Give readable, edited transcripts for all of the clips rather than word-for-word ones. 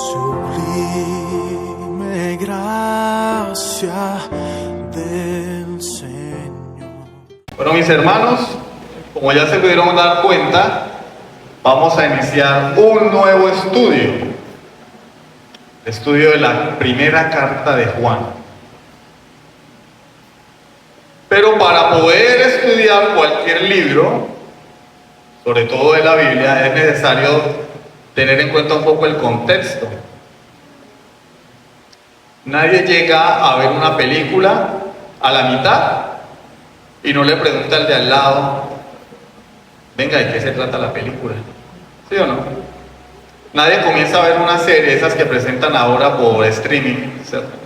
Sublime gracia del Señor. Bueno, mis hermanos, como ya se pudieron dar cuenta, vamos a iniciar un nuevo estudio. Estudio de la primera carta de Juan. Pero para poder estudiar cualquier libro, sobre todo de la Biblia, es necesario tener en cuenta un poco el contexto. Nadie llega a ver una película a la mitad y no le pregunta al de al lado, venga, ¿de qué se trata la película? ¿Sí o no? Nadie comienza a ver una serie, esas que presentan ahora por streaming, ¿cierto?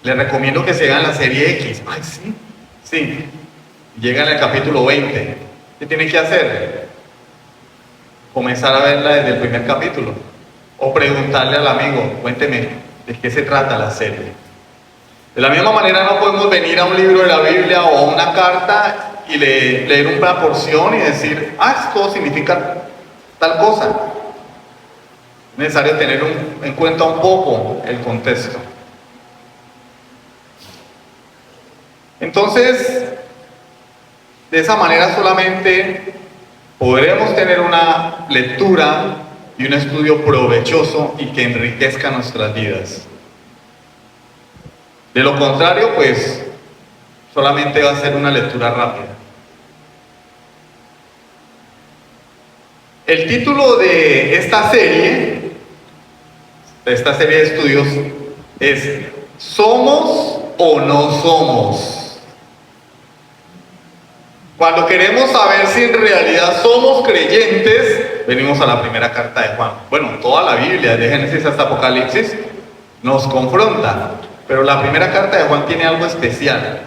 Les recomiendo que se hagan la serie X. Ay, sí, sí. Llegan al capítulo 20. ¿Qué tienen que hacer? Comenzar a verla desde el primer capítulo. O preguntarle al amigo, cuénteme, ¿de qué se trata la serie? De la misma manera no podemos venir a un libro de la Biblia o a una carta y leer una porción y decir, esto significa tal cosa. Es necesario tener en cuenta un poco el contexto. Entonces, de esa manera solamente podremos tener una lectura y un estudio provechoso y que enriquezca nuestras vidas. De lo contrario, pues, solamente va a ser una lectura rápida. El título de esta serie de estudios es ¿Somos o no somos? Cuando queremos saber si en realidad somos creyentes, venimos a la primera carta de Juan. Bueno, toda la Biblia, de Génesis hasta Apocalipsis, nos confronta, pero la primera carta de Juan tiene algo especial.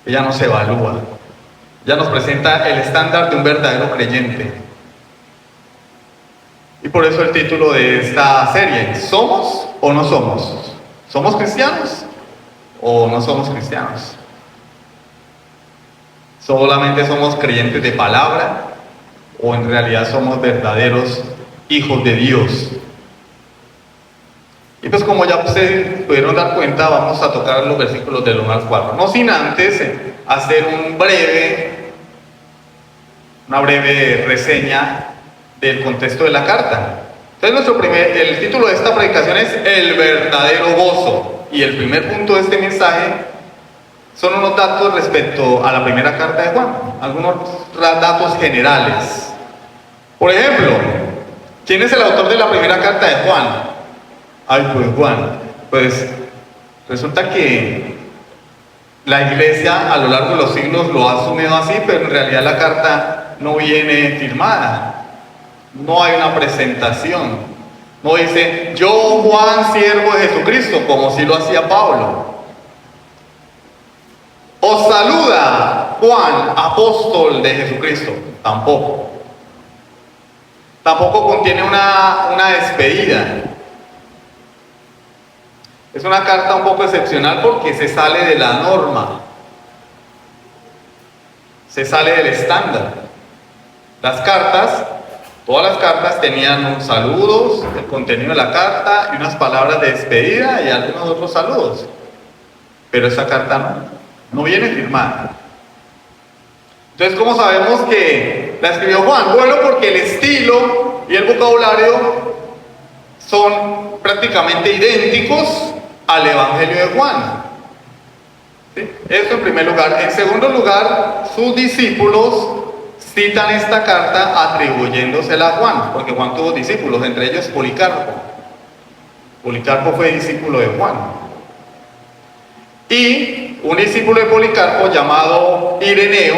Ella nos evalúa, ella nos presenta el estándar de un verdadero creyente. Y por eso el título de esta serie, ¿somos o no somos? ¿Somos cristianos o no somos cristianos? ¿Solamente somos creyentes de palabra o en realidad somos verdaderos hijos de Dios? Y pues como ya se pudieron dar cuenta, vamos a tocar los versículos del 1 al 4. No sin antes hacer una breve reseña del contexto de la carta. Entonces el título de esta predicación es El verdadero gozo. Y el primer punto de este mensaje son unos datos respecto a la primera carta de Juan, algunos datos generales. Por ejemplo, ¿quién es el autor de la primera carta de Juan? Pues Juan. Pues resulta que la iglesia a lo largo de los siglos lo ha asumido así, pero en realidad la carta no viene firmada. No hay una presentación. No dice, yo Juan, siervo de Jesucristo, como si lo hacía Pablo. Os saluda Juan, apóstol de Jesucristo. Tampoco. Tampoco contiene una despedida. Es una carta un poco excepcional porque se sale de la norma. Se sale del estándar. Todas las cartas tenían saludos, el contenido de la carta y unas palabras de despedida y algunos otros saludos. Pero esta carta no viene firmada. Entonces, ¿cómo sabemos que la escribió Juan? Bueno, porque el estilo y el vocabulario son prácticamente idénticos al Evangelio de Juan. ¿Sí? Esto en primer lugar. En segundo lugar, sus discípulos citan esta carta atribuyéndosela a Juan, porque Juan tuvo discípulos, entre ellos Policarpo. Policarpo fue discípulo de Juan. Y un discípulo de Policarpo llamado Ireneo,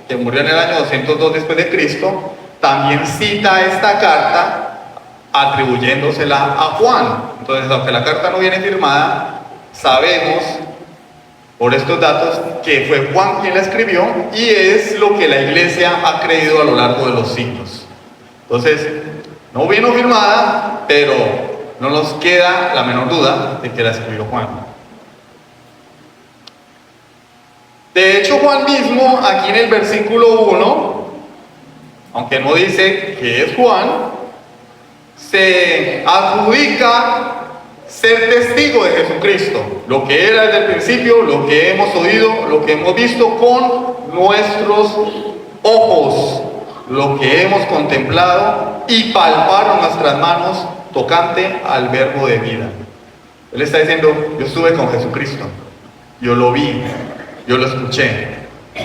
que murió en el año 202 después de Cristo, también cita esta carta atribuyéndosela a Juan. Entonces, aunque la carta no viene firmada, sabemos por estos datos que fue Juan quien la escribió y es lo que la iglesia ha creído a lo largo de los siglos. Entonces, no vino firmada, pero no nos queda la menor duda de que la escribió Juan. De hecho, Juan mismo, aquí en el versículo 1, aunque no dice que es Juan, se adjudica ser testigo de Jesucristo, lo que era desde el principio, lo que hemos oído, lo que hemos visto con nuestros ojos, lo que hemos contemplado y palparon nuestras manos tocante al verbo de vida. Él está diciendo, yo estuve con Jesucristo, yo lo vi, yo lo escuché,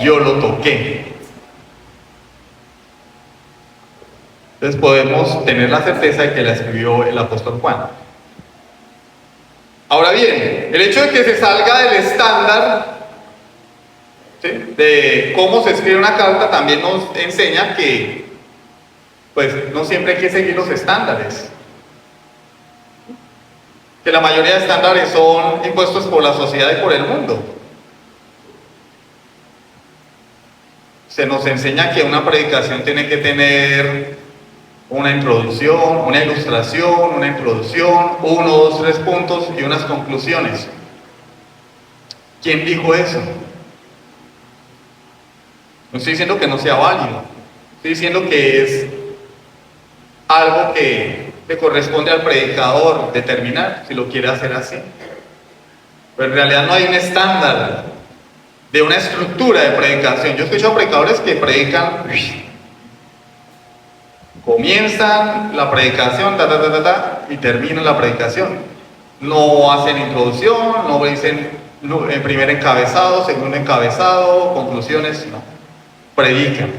yo lo toqué. Entonces podemos tener la certeza de que la escribió el apóstol Juan. Ahora bien, el hecho de que se salga del estándar, ¿sí?, de cómo se escribe una carta también nos enseña que pues no siempre hay que seguir los estándares. Que la mayoría de estándares son impuestos por la sociedad y por el mundo. Se nos enseña que una predicación tiene que tener una introducción, una ilustración, una introducción, 1, 2, 3 puntos y unas conclusiones. ¿Quién dijo eso? No estoy diciendo que no sea válido, estoy diciendo que es algo que le corresponde al predicador determinar si lo quiere hacer así. Pero en realidad no hay un estándar de una estructura de predicación. Yo he escuchado predicadores que predican, comienzan la predicación, y terminan la predicación. No hacen introducción, no dicen primer encabezado, segundo encabezado, conclusiones, no. Predican.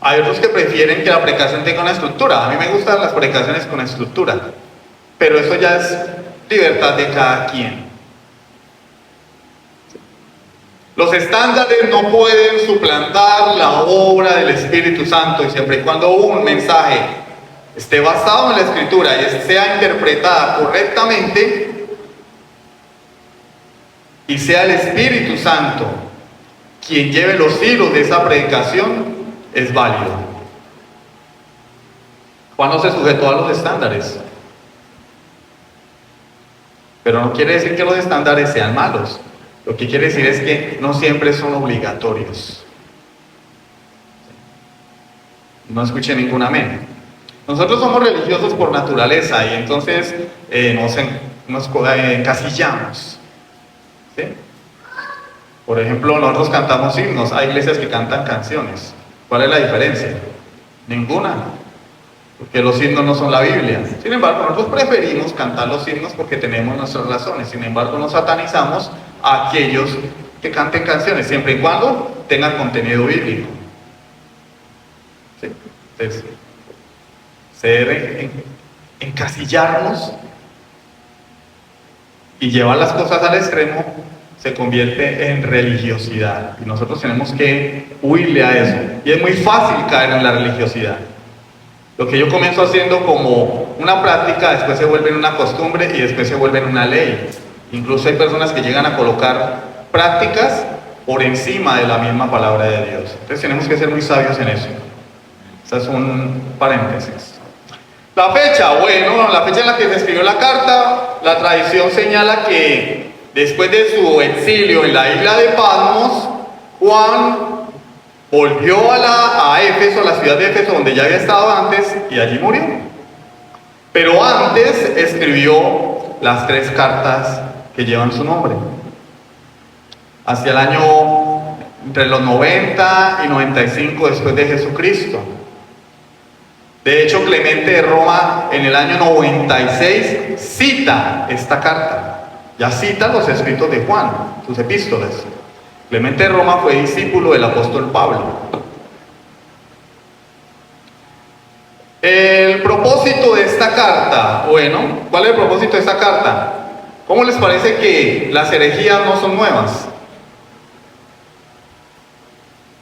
Hay otros que prefieren que la predicación tenga una estructura. A mí me gustan las predicaciones con estructura, pero eso ya es libertad de cada quien. Los estándares no pueden suplantar la obra del Espíritu Santo, y siempre y cuando un mensaje esté basado en la Escritura y sea interpretada correctamente y sea el Espíritu Santo quien lleve los hilos de esa predicación, es válido. Juan no se sujetó a los estándares, pero no quiere decir que los estándares sean malos. Lo que quiere decir es que no siempre son obligatorios. No escuché ningún amén. Nosotros somos religiosos por naturaleza y entonces nos encasillamos, ¿sí? Por ejemplo, nosotros cantamos himnos, hay iglesias que cantan canciones. ¿Cuál es la diferencia? Ninguna, porque los himnos no son la Biblia. Sin embargo, nosotros preferimos cantar los himnos porque tenemos nuestras razones. Sin embargo, no satanizamos a aquellos que canten canciones, siempre y cuando tengan contenido bíblico. ¿Sí? Entonces, encasillarnos y llevar las cosas al extremo se convierte en religiosidad, y nosotros tenemos que huirle a eso. Y es muy fácil caer en la religiosidad. Lo que yo comienzo haciendo como una práctica, después se vuelve en una costumbre y después se vuelve en una ley. Incluso hay personas que llegan a colocar prácticas por encima de la misma palabra de Dios. Entonces tenemos que ser muy sabios en eso. Ese es un paréntesis. La fecha, bueno, la fecha en la que se escribió la carta, la tradición señala que después de su exilio en la isla de Patmos, Juan volvió a Éfeso, a la ciudad de Éfeso, donde ya había estado antes, y allí murió. Pero antes escribió las 3 cartas que llevan su nombre. Hacia el año entre los 90 y 95 después de Jesucristo. De hecho, Clemente de Roma en el año 96 cita esta carta. Ya cita los escritos de Juan, sus epístolas. Clemente de Roma fue discípulo del apóstol Pablo. El propósito de esta carta, bueno, ¿cuál es el propósito de esta carta? ¿Cómo les parece que las herejías no son nuevas?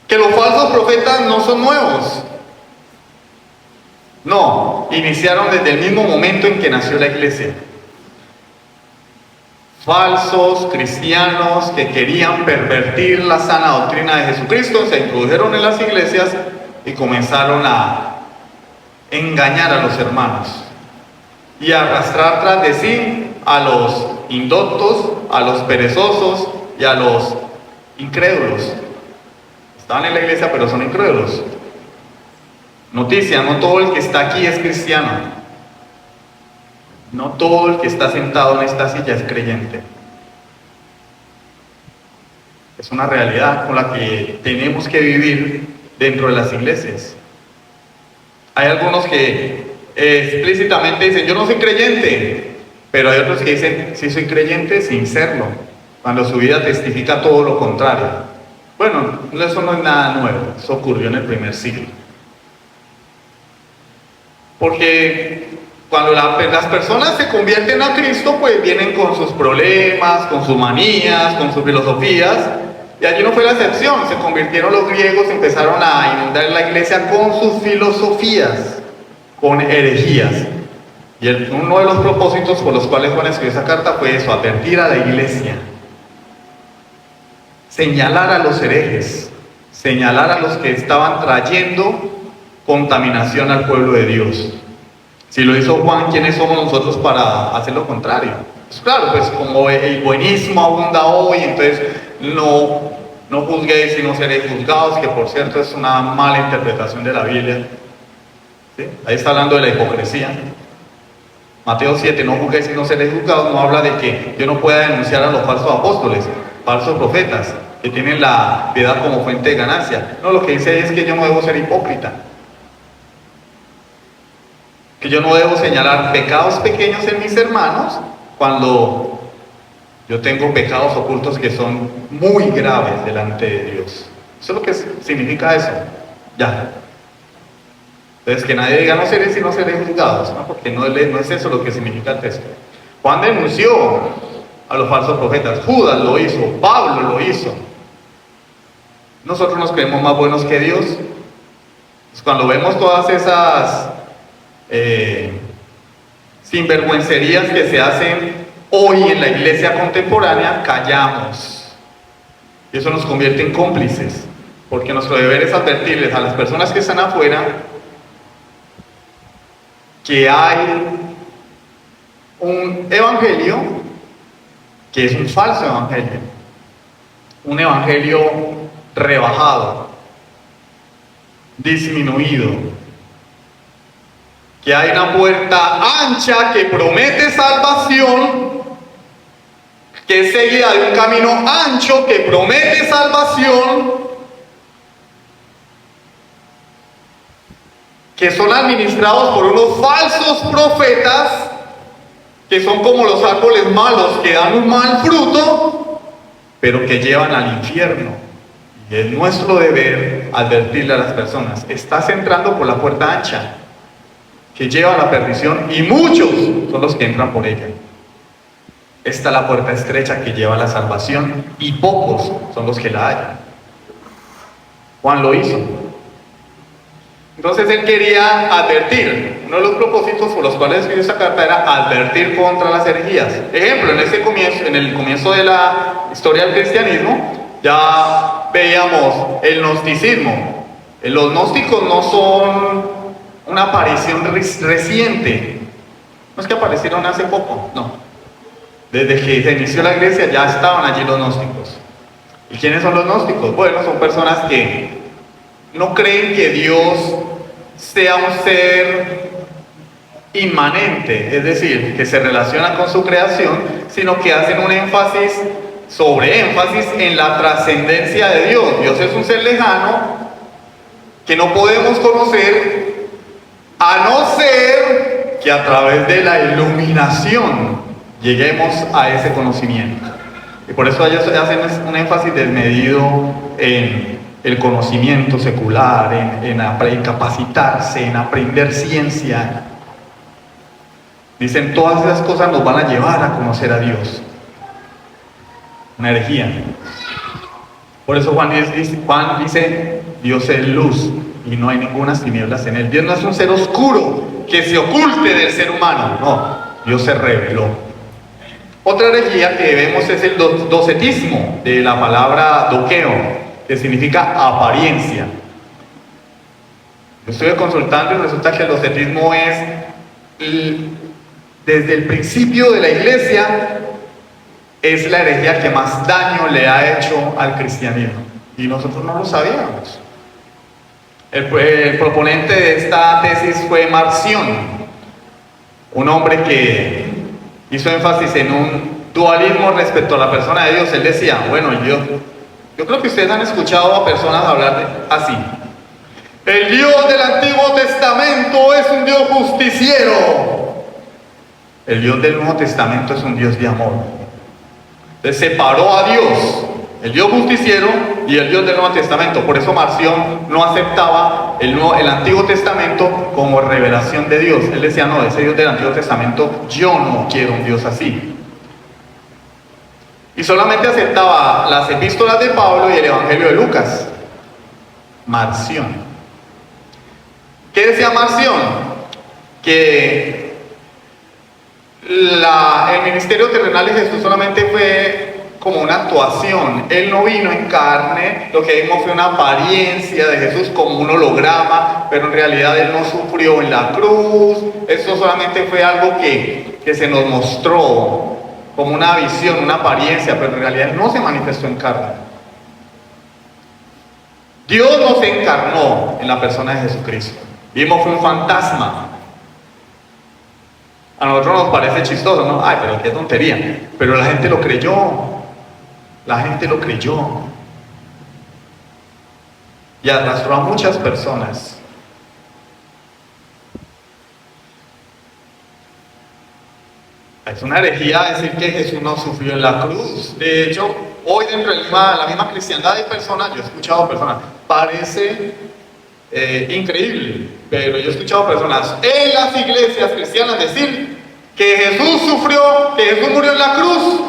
Que los falsos profetas no son nuevos. No, iniciaron desde el mismo momento en que nació la iglesia. Falsos cristianos que querían pervertir la sana doctrina de Jesucristo se introdujeron en las iglesias y comenzaron a engañar a los hermanos y a arrastrar tras de sí a los indoctos, a los perezosos y a los incrédulos. Estaban en la iglesia, pero son incrédulos. Noticia, no todo el que está aquí es cristiano. No todo el que está sentado en esta silla es creyente. Es una realidad con la que tenemos que vivir dentro de las iglesias. Hay algunos que explícitamente dicen, yo no soy creyente, pero hay otros que dicen, sí soy creyente sin serlo, cuando su vida testifica todo lo contrario. Bueno, eso no es nada nuevo, eso ocurrió en el primer siglo. Porque cuando las personas se convierten a Cristo, pues vienen con sus problemas, con sus manías, con sus filosofías, y allí no fue la excepción. Se convirtieron los griegos, empezaron a inundar la iglesia con sus filosofías, con herejías. Y uno de los propósitos por los cuales Juan escribió esa carta fue eso, advertir a la iglesia, señalar a los herejes, señalar a los que estaban trayendo contaminación al pueblo de Dios. Si lo hizo Juan, ¿quiénes somos nosotros para hacer lo contrario? Pues claro, pues como el buenismo abunda hoy, entonces no juzguéis y no seréis juzgados, que por cierto es una mala interpretación de la Biblia. ¿Sí? Ahí está hablando de la hipocresía. Mateo 7, no juzguéis y no seréis juzgados, no habla de que yo no pueda denunciar a los falsos apóstoles, falsos profetas, que tienen la piedad como fuente de ganancia. No, lo que dice es que yo no debo ser hipócrita, que yo no debo señalar pecados pequeños en mis hermanos cuando yo tengo pecados ocultos que son muy graves delante de Dios. Eso es lo que significa eso. Ya. Entonces, que nadie diga no seré si no seréis juzgados, ¿no? Porque no es eso lo que significa el texto. Juan denunció a los falsos profetas. Judas lo hizo, Pablo lo hizo. Nosotros nos creemos más buenos que Dios. Pues cuando vemos todas esas sinvergüencerías que se hacen hoy en la iglesia contemporánea, callamos. Y eso nos convierte en cómplices, porque nuestro deber es advertirles a las personas que están afuera que hay un evangelio que es un falso evangelio, un evangelio rebajado, disminuido, que hay una puerta ancha que promete salvación, que es seguida de un camino ancho que promete salvación, que son administrados por unos falsos profetas, que son como los árboles malos que dan un mal fruto, pero que llevan al infierno. Y es nuestro deber advertirle a las personas, estás entrando por la puerta ancha, que lleva a la perdición, y muchos son los que entran por ella. Esta es la puerta estrecha que lleva a la salvación, y pocos son los que la hallan. Juan lo hizo. Entonces él quería advertir. Uno de los propósitos por los cuales escribió esta carta era advertir contra las herejías. Ejemplo, en el comienzo de la historia del cristianismo, ya veíamos el gnosticismo. Los gnósticos no son una aparición reciente. No es que aparecieron hace poco, no. Desde que se inició la iglesia ya estaban allí los gnósticos. ¿Y quiénes son los gnósticos? Bueno, son personas que no creen que Dios sea un ser inmanente, es decir, que se relaciona con su creación, sino que hacen un énfasis en la trascendencia de Dios. Dios es un ser lejano que no podemos conocer, a no ser que a través de la iluminación lleguemos a ese conocimiento. Y por eso ellos hacen un énfasis desmedido en el conocimiento secular, en capacitarse, en aprender ciencia. Dicen, todas esas cosas nos van a llevar a conocer a Dios. Una herejía. Por eso Juan dice, Dios es luz y no hay ninguna tinieblas en él. Dios no es un ser oscuro que se oculte del ser humano, no, Dios se reveló. Otra herejía que vemos es el docetismo, de la palabra doqueo, que significa apariencia. Yo estuve consultando y resulta que el docetismo es, desde el principio de la iglesia, es la herejía que más daño le ha hecho al cristianismo. y nosotros no lo sabíamos. El proponente de esta tesis fue Marción, un hombre que hizo énfasis en un dualismo respecto a la persona de Dios. Él decía, bueno, yo creo que ustedes han escuchado a personas hablar así. El Dios del Antiguo Testamento es un Dios justiciero. El Dios del Nuevo Testamento es un Dios de amor. Entonces separó a Dios, el Dios justiciero y el Dios del Nuevo Testamento. Por eso Marción no aceptaba el Antiguo Testamento como revelación de Dios. Él decía, no, ese Dios del Antiguo Testamento, yo no quiero un Dios así. Y solamente aceptaba las epístolas de Pablo y el Evangelio de Lucas. Marción. ¿Qué decía Marción? Que el ministerio terrenal de Jesús solamente fue como una actuación. Él no vino en carne, lo que vimos fue una apariencia de Jesús como un holograma, pero en realidad Él no sufrió en la cruz. Eso solamente fue algo que se nos mostró como una visión, una apariencia, pero en realidad no se manifestó en carne. Dios no se encarnó en la persona de Jesucristo. Vimos fue un fantasma. A nosotros nos parece chistoso, ¿no? Ay, pero qué tontería. Pero la gente lo creyó. La gente lo creyó. Y arrastró a muchas personas. Es una herejía decir que Jesús no sufrió en la cruz. De hecho, hoy dentro de la misma cristiandad hay personas, yo he escuchado personas, parece increíble, pero yo he escuchado personas en las iglesias cristianas decir que Jesús sufrió, que Jesús murió en la cruz,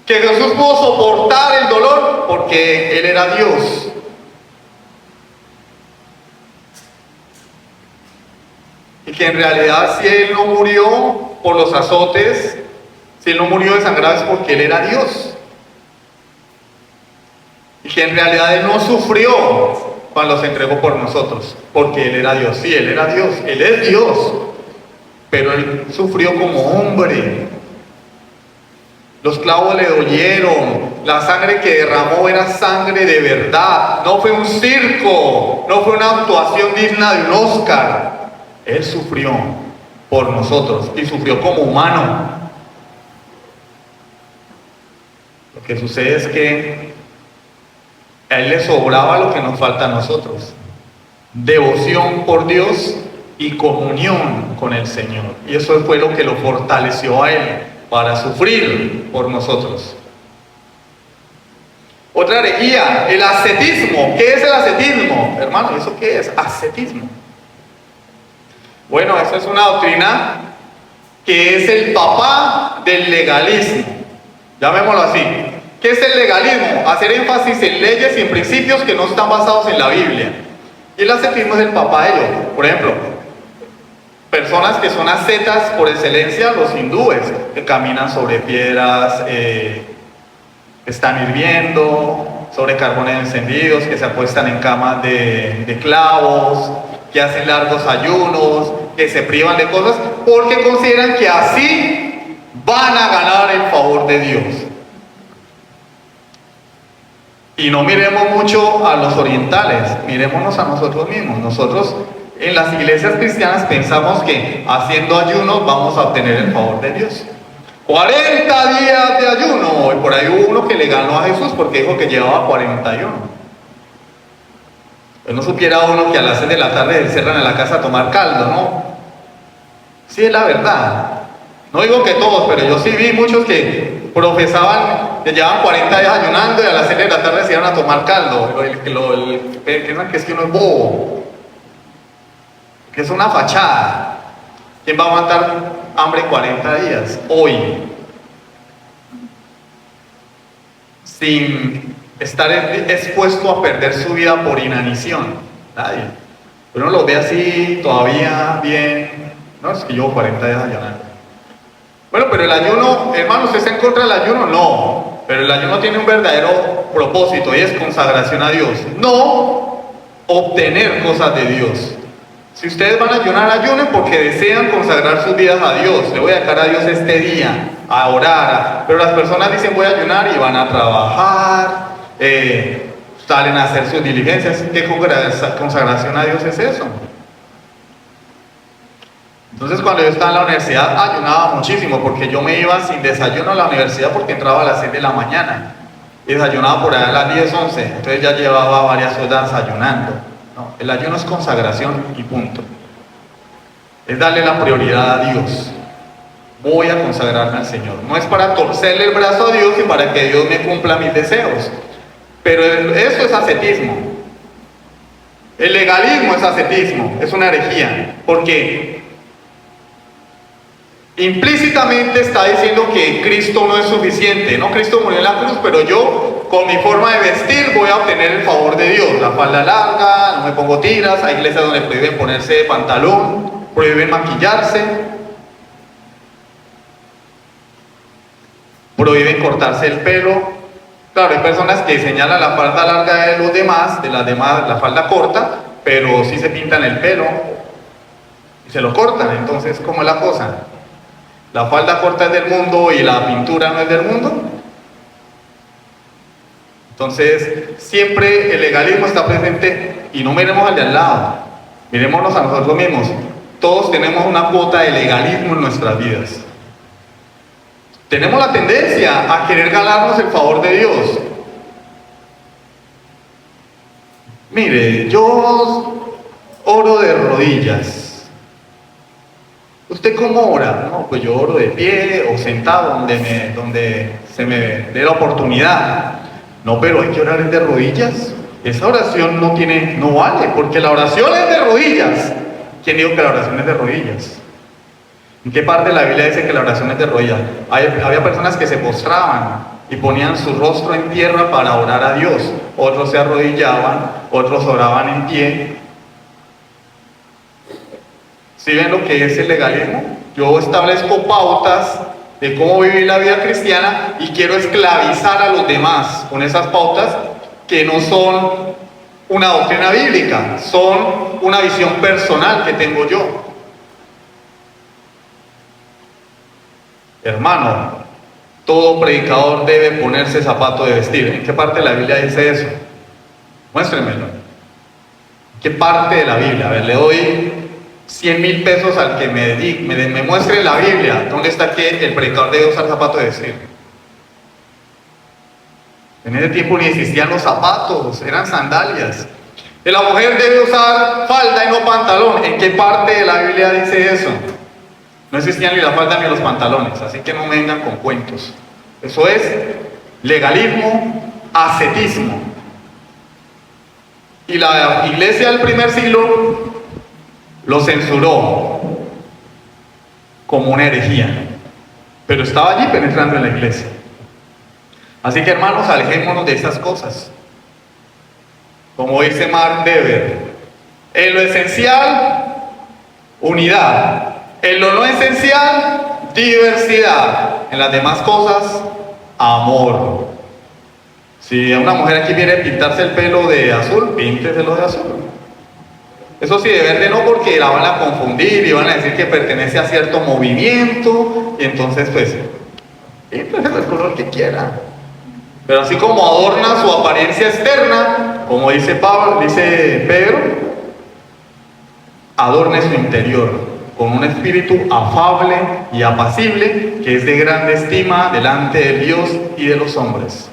que Jesús pudo soportar el dolor porque Él era Dios. Y que en realidad si Él no murió por los azotes, si Él no murió desangrado es porque Él era Dios. Y que en realidad Él no sufrió cuando se entregó por nosotros, porque Él era Dios. Sí, Él era Dios, Él es Dios, pero Él sufrió como hombre. Los clavos le dolieron, la sangre que derramó era sangre de verdad, no fue un circo, no fue una actuación digna de un Oscar. Él sufrió por nosotros y sufrió como humano. Lo que sucede es que a Él le sobraba lo que nos falta a nosotros: devoción por Dios y comunión con el Señor. Y eso fue lo que lo fortaleció a Él para sufrir por nosotros. Otra herejía, el ascetismo. ¿Qué es el ascetismo? Hermano, ¿eso qué es? Ascetismo. Bueno, esa es una doctrina que es el papá del legalismo. Llamémoslo así. ¿Qué es el legalismo? Hacer énfasis en leyes y en principios que no están basados en la Biblia. Y el ascetismo es el papá de ello. Por ejemplo, personas que son ascetas por excelencia, los hindúes, que caminan sobre piedras, están hirviendo, sobre carbones encendidos, que se acuestan en camas de clavos, que hacen largos ayunos, que se privan de cosas, porque consideran que así van a ganar el favor de Dios. Y no miremos mucho a los orientales, mirémonos a nosotros mismos. Nosotros en las iglesias cristianas pensamos que haciendo ayunos vamos a obtener el favor de Dios. 40 días de ayuno, y por ahí hubo uno que le ganó a Jesús porque dijo que llevaba 41. Pues no supiera uno que a las 6 de la tarde se encierran en la casa a tomar caldo, ¿no? Sí, es la verdad. No digo que todos, pero yo sí vi muchos que profesaban que llevaban 40 días ayunando y a las 6 de la tarde se iban a tomar caldo. Piensan que es que uno es bobo, que es una fachada. ¿Quién va a aguantar hambre 40 días hoy? Sin estar expuesto a perder su vida por inanición. Nadie. Uno lo ve así todavía bien. No, es que llevo 40 días ayunando. Bueno, pero el ayuno, hermano, ¿usted está en contra del ayuno? No. Pero el ayuno tiene un verdadero propósito y es consagración a Dios. No obtener cosas de Dios. Si ustedes van a ayunar, ayunen porque desean consagrar sus vidas a Dios. Le voy a dedicar a Dios este día, a orar. Pero las personas dicen voy a ayunar y van a trabajar, salen a hacer sus diligencias. ¿Qué consagración a Dios es eso? Entonces, cuando yo estaba en la universidad, ayunaba muchísimo, porque yo me iba sin desayuno a la universidad porque entraba a las 6 de la mañana y desayunaba por allá a las 10, 11, entonces ya llevaba varias horas ayunando. No, el ayuno es consagración y punto. Es darle la prioridad a Dios. Voy a consagrarme al Señor. No es para torcerle el brazo a Dios y para que Dios me cumpla mis deseos. Pero eso es ascetismo. El legalismo es ascetismo, es una herejía. Porque implícitamente está diciendo que Cristo no es suficiente. No, Cristo murió en la cruz, pero yo con mi forma de vestir voy a obtener el favor de Dios. La falda larga, no me pongo tiras, hay iglesias donde prohíben ponerse pantalón, prohíben maquillarse, prohíben cortarse el pelo. Claro, hay personas que señalan la falda larga de los demás, de las demás la falda corta, pero sí se pintan el pelo y se lo cortan. Entonces, ¿cómo es la cosa? ¿La falda corta es del mundo y la pintura no es del mundo? Entonces, siempre el legalismo está presente y no miremos al de al lado, mirémonos a nosotros mismos. Todos tenemos una cuota de legalismo en nuestras vidas. Tenemos la tendencia a querer ganarnos el favor de Dios. Mire, yo oro de rodillas. ¿Usted cómo ora? No, pues yo oro de pie o sentado, donde se me dé la oportunidad. No, pero hay que orar de rodillas. Esa oración no vale, porque la oración es de rodillas. ¿Quién dijo que la oración es de rodillas? ¿En qué parte de la Biblia dice que la oración es de rodillas? Había personas que se postraban y ponían su rostro en tierra para orar a Dios. Otros se arrodillaban, otros oraban en pie. ¿Sí ven lo que es el legalismo? Yo establezco pautas de cómo vivir la vida cristiana y quiero esclavizar a los demás con esas pautas que no son una doctrina bíblica, son una visión personal que tengo yo. Hermano, todo predicador debe ponerse zapato de vestir. ¿En qué parte de la Biblia dice eso? Muéstrenmelo. ¿En qué parte de la Biblia? A ver, le doy 100,000 pesos al que me muestre la Biblia. ¿Dónde está que el predicador debe usar zapato de vestir? En ese tiempo ni existían los zapatos, eran sandalias. Y la mujer debe usar falda y no pantalón. ¿En qué parte de la Biblia dice eso? No existían ni la falda ni los pantalones, así que no me vengan con cuentos. Eso es legalismo, ascetismo. Y la iglesia del primer siglo lo censuró como una herejía, pero estaba allí penetrando en la iglesia. Así que, hermanos, alejémonos de esas cosas. Como dice Mark Dever, en lo esencial, unidad. En lo no esencial, diversidad. En las demás cosas, amor. Si una mujer aquí quiere pintarse el pelo de azul, pínteselo de azul. Eso sí, de verde no, porque la van a confundir y van a decir que pertenece a cierto movimiento, y entonces pues, pínteselo el color que quiera. Pero así como adorna su apariencia externa, como dice Pedro, adorne su interior con un espíritu afable y apacible, que es de grande estima delante de Dios y de los hombres.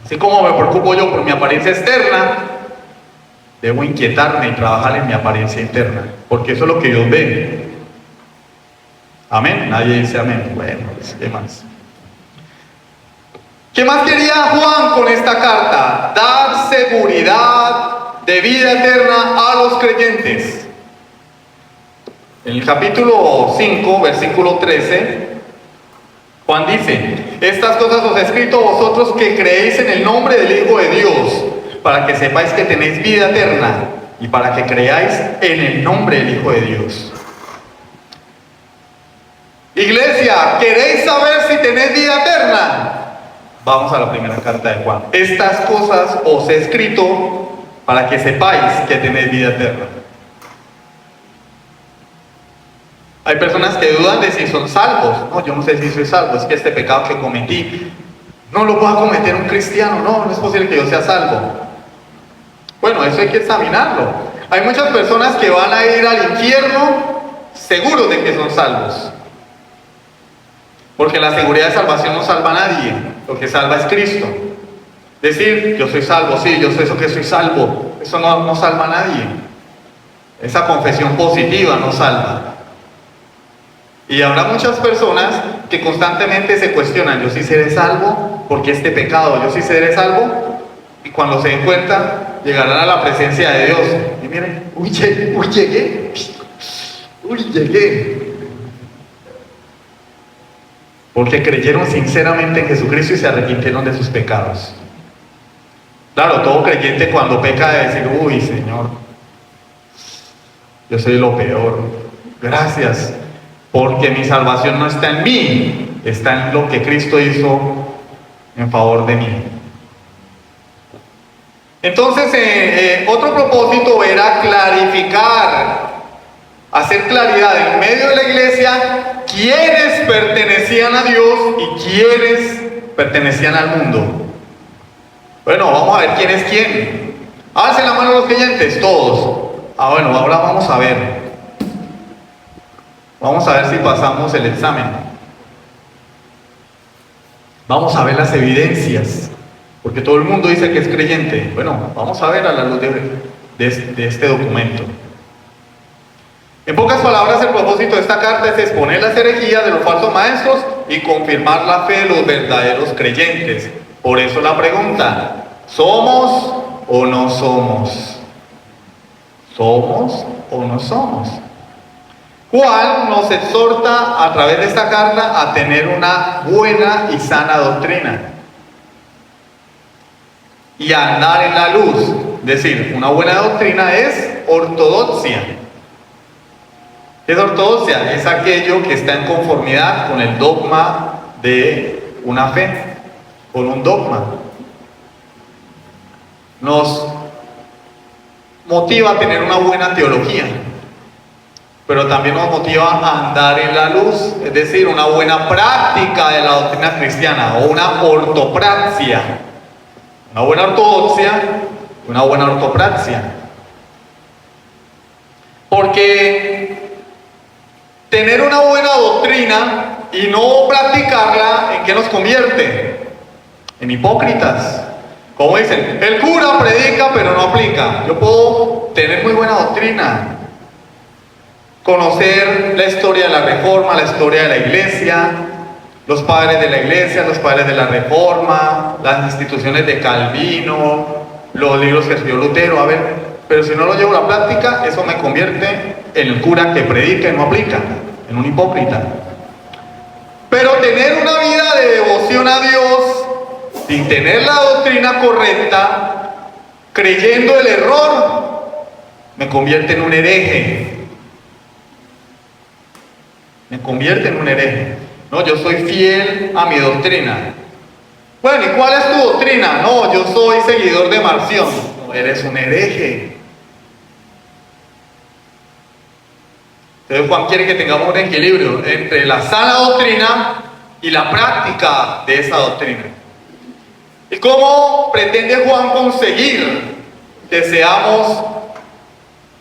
Así como me preocupo yo por mi apariencia externa, debo inquietarme y trabajar en mi apariencia interna, porque eso es lo que Dios ve. Amén. Nadie dice amén. Bueno, ¿qué más? ¿Qué más quería Juan con esta carta? Dar seguridad de vida eterna a los creyentes. En el capítulo 5, versículo 13, Juan dice: estas cosas os he escrito a vosotros que creéis en el nombre del Hijo de Dios, para que sepáis que tenéis vida eterna, y para que creáis en el nombre del Hijo de Dios. Iglesia, ¿queréis saber si tenéis vida eterna? Vamos a la primera carta de Juan. Estas cosas os he escrito para que sepáis que tenéis vida eterna. Hay personas que dudan de si son salvos. No, yo no sé si soy salvo, es que este pecado que cometí No lo pueda cometer un cristiano, no es posible que yo sea salvo. Bueno, eso hay que examinarlo. Hay muchas personas que van a ir al infierno seguros de que son salvos. Porque la seguridad de salvación no salva a nadie, lo que salva es Cristo. Decir, yo soy salvo, sí, yo soy eso que soy salvo, eso no salva a nadie. Esa confesión positiva no salva. Y habrá muchas personas que constantemente se cuestionan, yo sí seré salvo, porque este pecado, yo sí seré salvo, y cuando se den cuenta, llegarán a la presencia de Dios. Y miren, llegué. Porque creyeron sinceramente en Jesucristo y se arrepintieron de sus pecados. Claro, todo creyente cuando peca debe decir, uy, Señor, yo soy lo peor. Gracias, porque mi salvación no está en mí, está en lo que Cristo hizo en favor de mí. Entonces, otro propósito era clarificar, hacer claridad en medio de la iglesia quiénes pertenecían a Dios y quiénes pertenecían al mundo. Bueno, vamos a ver quién es quién. Alcen la mano los creyentes, todos. Bueno, ahora vamos a ver. Vamos a ver si pasamos el examen. Vamos a ver las evidencias. Porque todo el mundo dice que es creyente. Bueno, vamos a ver a la luz de este documento. En pocas palabras, el propósito de esta carta es exponer las herejías de los falsos maestros y confirmar la fe de los verdaderos creyentes. Por eso la pregunta, ¿somos o no somos? ¿Somos o no somos? Juan nos exhorta a través de esta carta a tener una buena y sana doctrina y a andar en la luz. Es decir, una buena doctrina es ortodoxia. ¿Qué es ortodoxia? Es aquello que está en conformidad con el dogma de una fe, con un dogma. Nos motiva a tener una buena teología, pero también nos motiva a andar en la luz, es decir, una buena práctica de la doctrina cristiana o una ortopraxia. Una buena ortodoxia, una buena ortopraxia. Porque tener una buena doctrina y no practicarla, ¿en qué nos convierte? En hipócritas. Como dicen, el cura predica pero no aplica. Yo puedo tener muy buena doctrina, conocer la historia de la Reforma, la historia de la Iglesia, los padres de la Iglesia, los padres de la Reforma, las instituciones de Calvino, los libros que escribió Lutero, a ver, pero si no lo llevo a la práctica, eso me convierte en el cura que predica y no aplica, en un hipócrita. Pero tener una vida de devoción a Dios sin tener la doctrina correcta, creyendo el error, me convierte en un hereje. Me convierte en un hereje. No, yo soy fiel a mi doctrina. Bueno, ¿y cuál es tu doctrina? No, yo soy seguidor de Marción. No, eres un hereje. Entonces Juan quiere que tengamos un equilibrio entre la sana doctrina y la práctica de esa doctrina. ¿Y cómo pretende Juan conseguir que seamos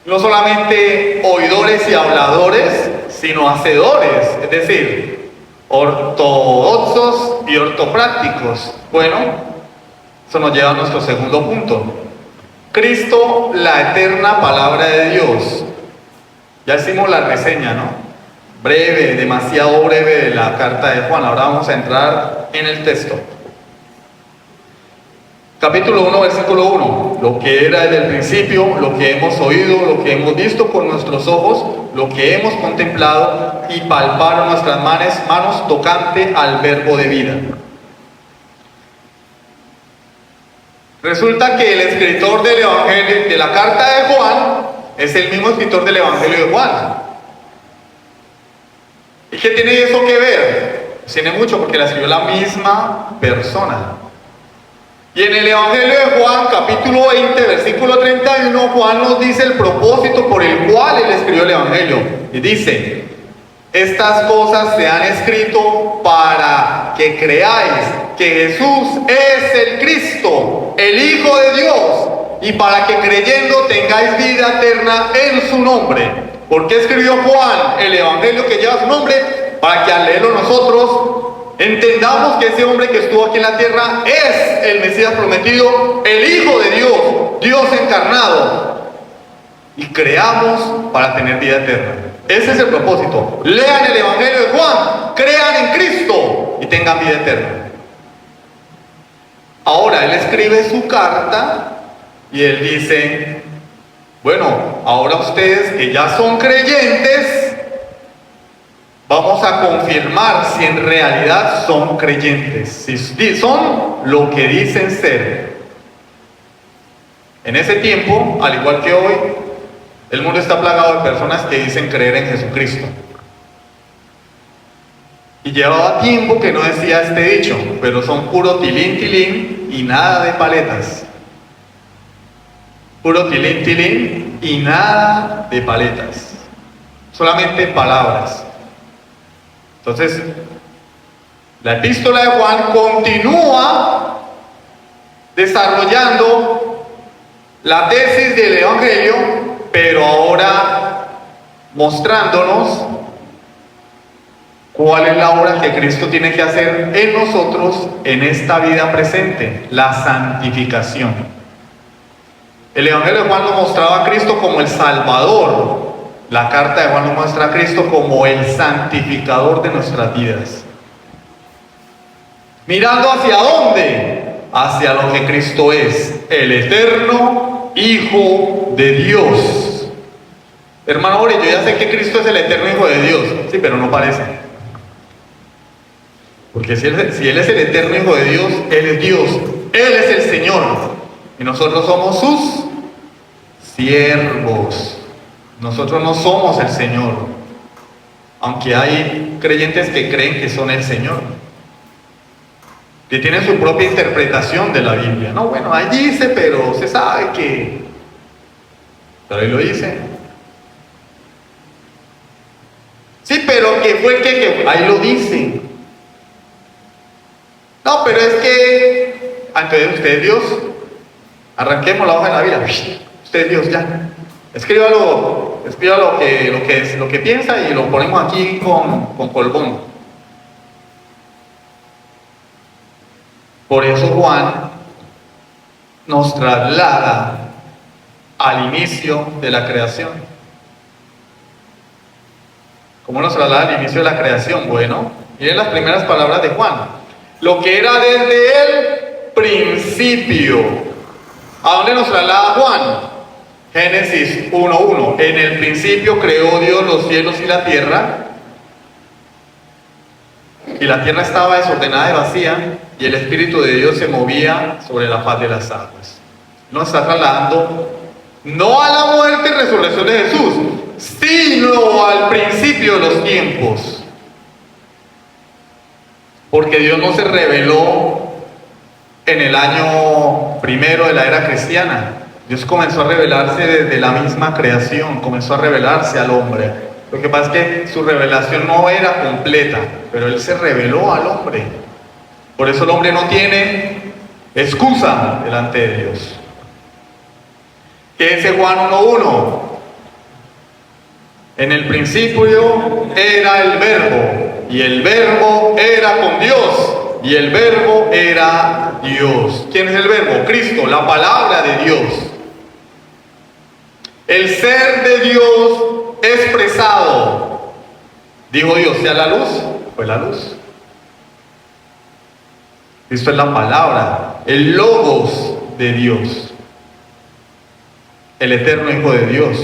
no solamente oidores y habladores, sino hacedores? Es decir, ortodoxos y ortoprácticos. Bueno, eso nos lleva a nuestro segundo punto. Cristo, la eterna palabra de Dios. Ya hicimos la reseña, ¿no? Breve, demasiado breve de la carta de Juan. Ahora vamos a entrar en el texto. Capítulo 1, versículo 1. Lo que era desde el principio, lo que hemos oído, lo que hemos visto con nuestros ojos, lo que hemos contemplado y palparon nuestras manos tocante al verbo de vida. Resulta que el escritor del Evangelio, de la carta de Juan, es el mismo escritor del Evangelio de Juan. ¿Y qué tiene eso que ver? Pues tiene mucho, porque la escribió la misma persona. Y en el Evangelio de Juan, capítulo 20, versículo 31, Juan nos dice el propósito por el cual él escribió el Evangelio. Y dice, estas cosas se han escrito para que creáis que Jesús es el Cristo, el Hijo de Dios, y para que creyendo tengáis vida eterna en su nombre. ¿Por qué escribió Juan el Evangelio que lleva su nombre? Para que al leerlo nosotros entendamos que ese hombre que estuvo aquí en la tierra es el Mesías prometido, el Hijo de Dios, Dios encarnado, y creamos para tener vida eterna. Ese es el propósito. Lean el Evangelio de Juan, crean en Cristo y tengan vida eterna. Ahora él escribe su carta y él dice, bueno, ahora ustedes que ya son creyentes, vamos a confirmar si en realidad son creyentes, si son lo que dicen ser. En ese tiempo, al igual que hoy, el mundo está plagado de personas que dicen creer en Jesucristo. Y llevaba tiempo que no decía este dicho, pero son puro tilín, tilín y nada de paletas. Puro tilín, tilín y nada de paletas. Solamente palabras. Entonces, la epístola de Juan continúa desarrollando la tesis del Evangelio, pero ahora mostrándonos cuál es la obra que Cristo tiene que hacer en nosotros en esta vida presente, la santificación. El Evangelio de Juan nos mostraba a Cristo como el Salvador. La carta de Juan nos muestra a Cristo como el santificador de nuestras vidas. ¿Mirando hacia dónde? Hacia lo que Cristo es, el eterno Hijo de Dios. Hermano Ori, yo ya sé que Cristo es el eterno Hijo de Dios, sí, pero no parece. Porque si Él es el eterno Hijo de Dios, Él es Dios, Él es el Señor, y nosotros somos sus siervos. Nosotros no somos el Señor, aunque hay creyentes que creen que son el Señor, que tienen su propia interpretación de la Biblia. No, bueno, ahí dice, pero se sabe que... Pero ahí lo dice. Sí, pero que fue que ahí lo dice. No, pero es que... Entonces usted es Dios. Arranquemos la hoja de la vida. Usted es Dios, ya. Escriba lo que piensa y lo ponemos aquí con colbón. Por eso Juan nos traslada al inicio de la creación. ¿Cómo nos traslada al inicio de la creación? Bueno, miren las primeras palabras de Juan. Lo que era desde el principio. ¿A dónde nos traslada Juan? Génesis 1:1. En el principio creó Dios los cielos y la tierra. Y la tierra estaba desordenada y vacía, y el Espíritu de Dios se movía sobre la faz de las aguas. Nos está trasladando no a la muerte y resurrección de Jesús, sino al principio de los tiempos. Porque Dios no se reveló en el año primero de la era cristiana. Dios comenzó a revelarse desde la misma creación, comenzó a revelarse al hombre. Lo que pasa es que su revelación no era completa, pero Él se reveló al hombre. Por eso el hombre no tiene excusa delante de Dios. ¿Qué dice Juan 1:1? En el principio era el Verbo, y el Verbo era con Dios, y el Verbo era Dios. ¿Quién es el Verbo? Cristo, la palabra de Dios. El ser de Dios expresado. Dijo Dios, sea la luz, fue la luz. Cristo es la palabra, el logos de Dios, el eterno Hijo de Dios.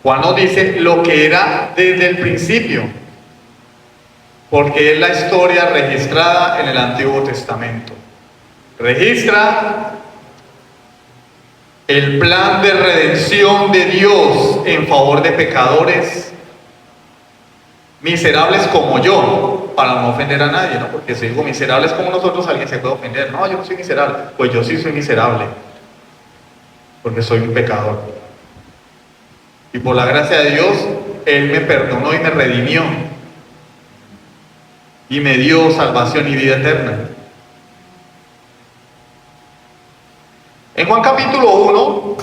Juan nos dice lo que era desde el principio, porque es la historia registrada en el Antiguo Testamento. Registra el plan de redención de Dios en favor de pecadores miserables como yo, para no ofender a nadie, ¿no? Porque si digo miserables como nosotros, alguien se puede ofender. No, yo no soy miserable. Pues yo sí soy miserable, porque soy un pecador. Y por la gracia de Dios, Él me perdonó y me redimió. y me dio salvación y vida eterna. En Juan capítulo 1,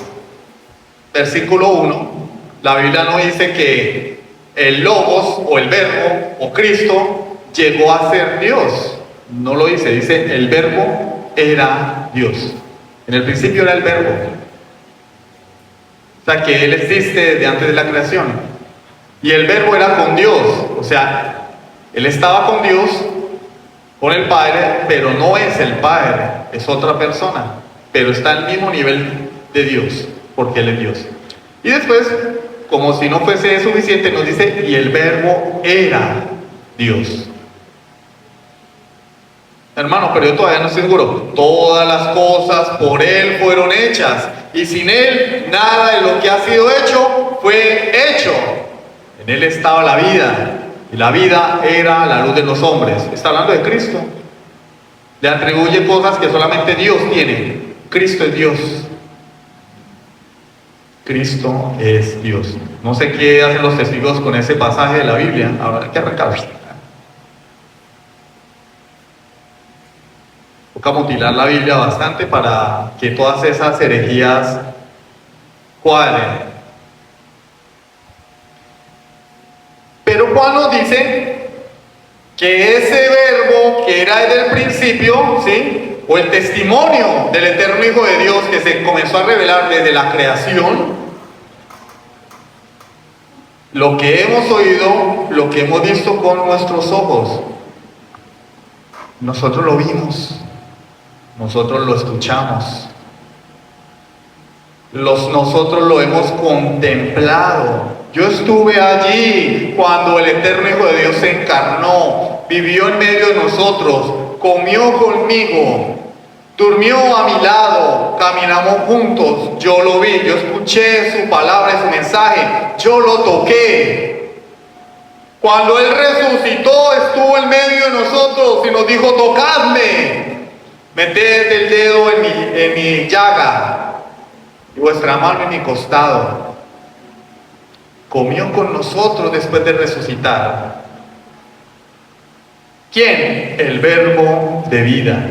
versículo 1, la Biblia no dice que el Logos o el Verbo o Cristo llegó a ser Dios. No lo dice, dice el Verbo era Dios. En el principio era el Verbo. O sea que Él existe desde antes de la creación. Y el Verbo era con Dios. O sea, Él estaba con Dios, con el Padre, pero no es el Padre, es otra persona. Pero está al mismo nivel de Dios, porque Él es Dios. Y después, como si no fuese suficiente, nos dice, y el Verbo era Dios. Hermano, pero yo todavía no estoy seguro. Todas las cosas por Él fueron hechas, y sin Él nada de lo que ha sido hecho fue hecho. En Él estaba la vida, y la vida era la luz de los hombres. Está hablando de Cristo. Le atribuye cosas que solamente Dios tiene. Cristo es Dios. Cristo es Dios. No sé qué hacen los testigos con ese pasaje de la Biblia. Ahora hay que arrancar. Toca mutilar la Biblia bastante para que todas esas herejías cuadren. Pero Juan nos dice que ese verbo que era desde el principio, ¿sí?, o el testimonio del eterno Hijo de Dios que se comenzó a revelar desde la creación, lo que hemos oído, lo que hemos visto con nuestros ojos, nosotros lo vimos, nosotros lo escuchamos, nosotros lo hemos contemplado. Yo estuve allí cuando el eterno Hijo de Dios se encarnó, vivió en medio de nosotros, comió conmigo, durmió a mi lado, caminamos juntos, yo lo vi, yo escuché su palabra y su mensaje, yo lo toqué. Cuando Él resucitó, estuvo en medio de nosotros y nos dijo, tocadme, meted el dedo en mi llaga y vuestra mano en mi costado. Comió con nosotros después de resucitar. ¿Quién? El Verbo de vida.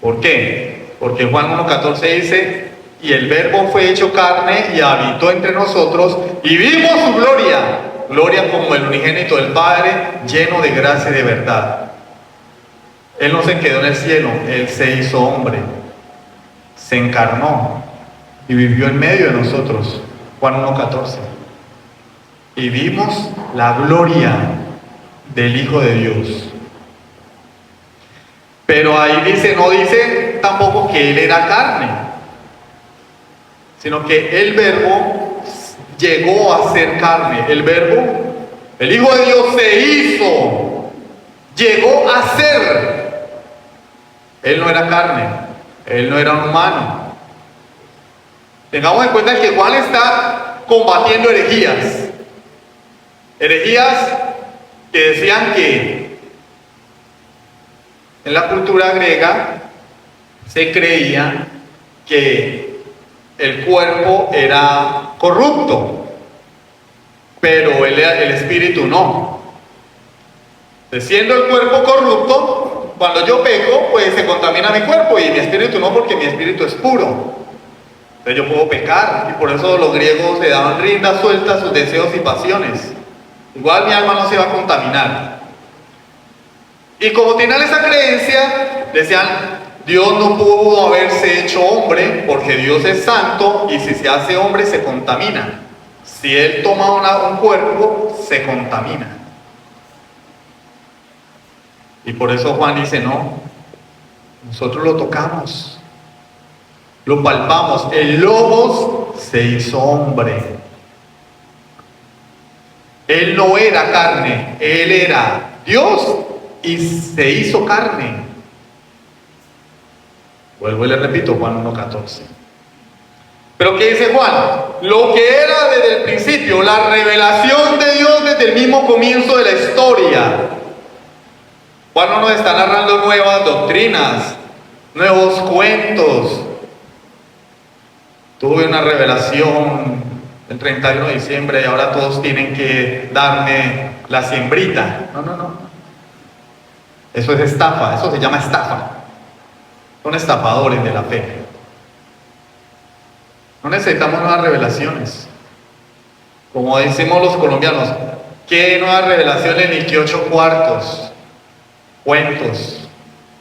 ¿Por qué? Porque Juan 1:14 dice, y el Verbo fue hecho carne y habitó entre nosotros y vimos su gloria, gloria como el unigénito del Padre, lleno de gracia y de verdad. Él no se quedó en el cielo, Él se hizo hombre, se encarnó y vivió en medio de nosotros. Juan 1:14. Y vimos la gloria del Hijo de Dios. Pero ahí dice, no dice tampoco que Él era carne, sino que el Verbo llegó a ser carne. El Verbo, el Hijo de Dios se hizo, llegó a ser. Él no era carne, Él no era un humano. Tengamos en cuenta que Juan está combatiendo herejías. Herejías que decían que en la cultura griega se creía que el cuerpo era corrupto, pero el espíritu no. Siendo el cuerpo corrupto, cuando yo peco, pues se contamina mi cuerpo y mi espíritu no, porque mi espíritu es puro. Entonces yo puedo pecar, y por eso los griegos le daban rienda suelta a sus deseos y pasiones. Igual mi alma no se va a contaminar. Y como tenían esa creencia, decían, Dios no pudo haberse hecho hombre porque Dios es santo y si se hace hombre se contamina. Si Él toma un cuerpo, se contamina. Y por eso Juan dice, no, nosotros lo tocamos, lo palpamos. El Logos se hizo hombre. Él no era carne, Él era Dios y se hizo carne. Vuelvo y le repito, Juan 1:14. Pero ¿qué dice Juan? Lo que era desde el principio, la revelación de Dios desde el mismo comienzo de la historia. Juan no nos está narrando nuevas doctrinas, nuevos cuentos. Tuve una revelación el 31 de diciembre y ahora todos tienen que darme la siembrita. No, no, no. Eso es estafa, eso se llama estafa. Son estafadores de la fe. No necesitamos nuevas revelaciones. Como decimos los colombianos, ¿qué nuevas revelaciones ni qué 8 cuartos? Cuentos,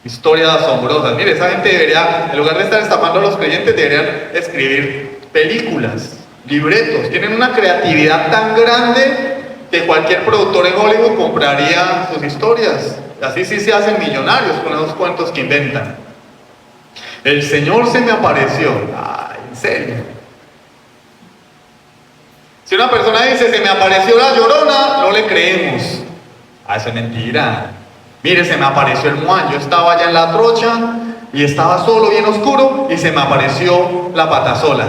historias asombrosas. Mire, esa gente debería, en lugar de estar estafando a los creyentes, deberían escribir películas, libretos. Tienen una creatividad tan grande que cualquier productor en Hollywood compraría sus historias. Así sí se hacen millonarios con esos cuentos que inventan. El Señor se me apareció. Ay, en serio. Si una persona dice, se me apareció la Llorona, no le creemos. Ah, eso es mentira. Mire, se me apareció el Muán. Yo estaba allá en la trocha y estaba solo, bien oscuro, y se me apareció la Patasola.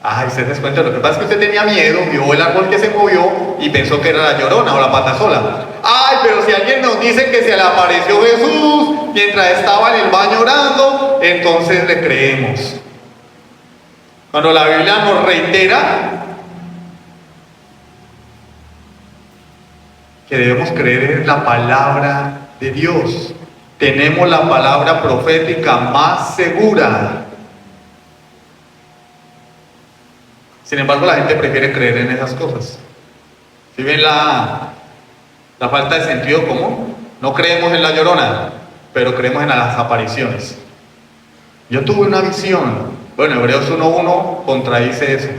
Ay, se des cuenta, lo que pasa es que usted tenía miedo, vio el árbol que se movió y pensó que era la Llorona o la Patasola. Ay, pero si alguien nos dice que se le apareció Jesús mientras estaba en el baño orando, entonces le creemos. Cuando la Biblia nos reitera que debemos creer en la palabra de Dios, tenemos la palabra profética más segura. Sin embargo, la gente prefiere creer en esas cosas. ¿Sí ven la falta de sentido común? No creemos en la Llorona, pero creemos en las apariciones. Yo tuve una visión. Bueno, Hebreos 1:1 contradice eso.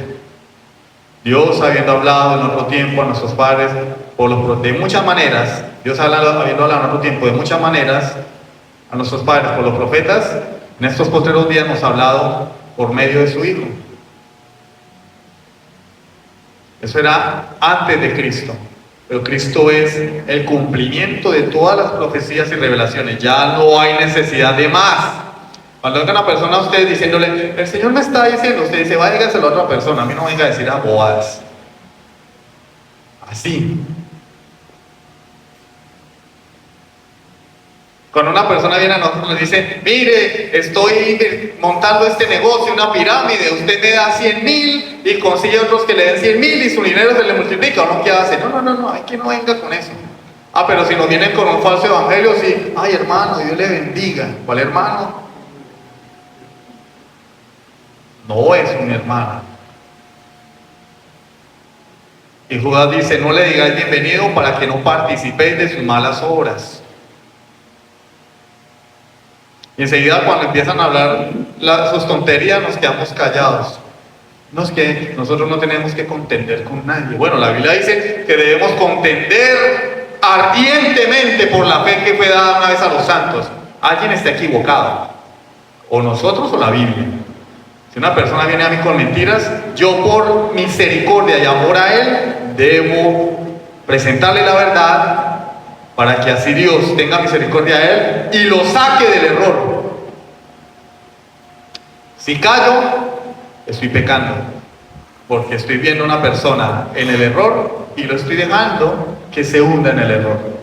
Dios, habiendo hablado en otro tiempo a nuestros padres, de muchas maneras, Dios habiendo hablado en otro tiempo de muchas maneras a nuestros padres por los profetas, en estos postreros días nos ha hablado por medio de su Hijo. Eso era antes de Cristo, pero Cristo es el cumplimiento de todas las profecías y revelaciones. Ya no hay necesidad de más. Cuando venga una persona a usted diciéndole, el Señor me está diciendo, usted dice, va, dígaselo a otra persona, a mí no venga a decir a bobadas. Así. Cuando una persona viene a nosotros y nos dice, mire, estoy montando este negocio, una pirámide, usted me da 100,000 y consigue otros que le den 100,000 y su dinero se le multiplica, ¿o no? ¿Qué hace? No, hay que no venga con eso. Ah, pero si nos vienen con un falso evangelio, sí, ay hermano, Dios le bendiga. ¿Cuál hermano? No es un hermano. Y Judas dice, no le digáis bienvenido para que no participéis de sus malas obras. Y enseguida cuando empiezan a hablar sus tonterías nos quedamos callados. No es que nosotros no tenemos que contender con nadie. Bueno, la Biblia dice que debemos contender ardientemente por la fe que fue dada una vez a los santos. Alguien está equivocado. O nosotros o la Biblia. Si una persona viene a mí con mentiras, yo por misericordia y amor a él, debo presentarle la verdad para que así Dios tenga misericordia a él y lo saque del error. Si callo, estoy pecando, porque estoy viendo a una persona en el error y lo estoy dejando que se hunda en el error.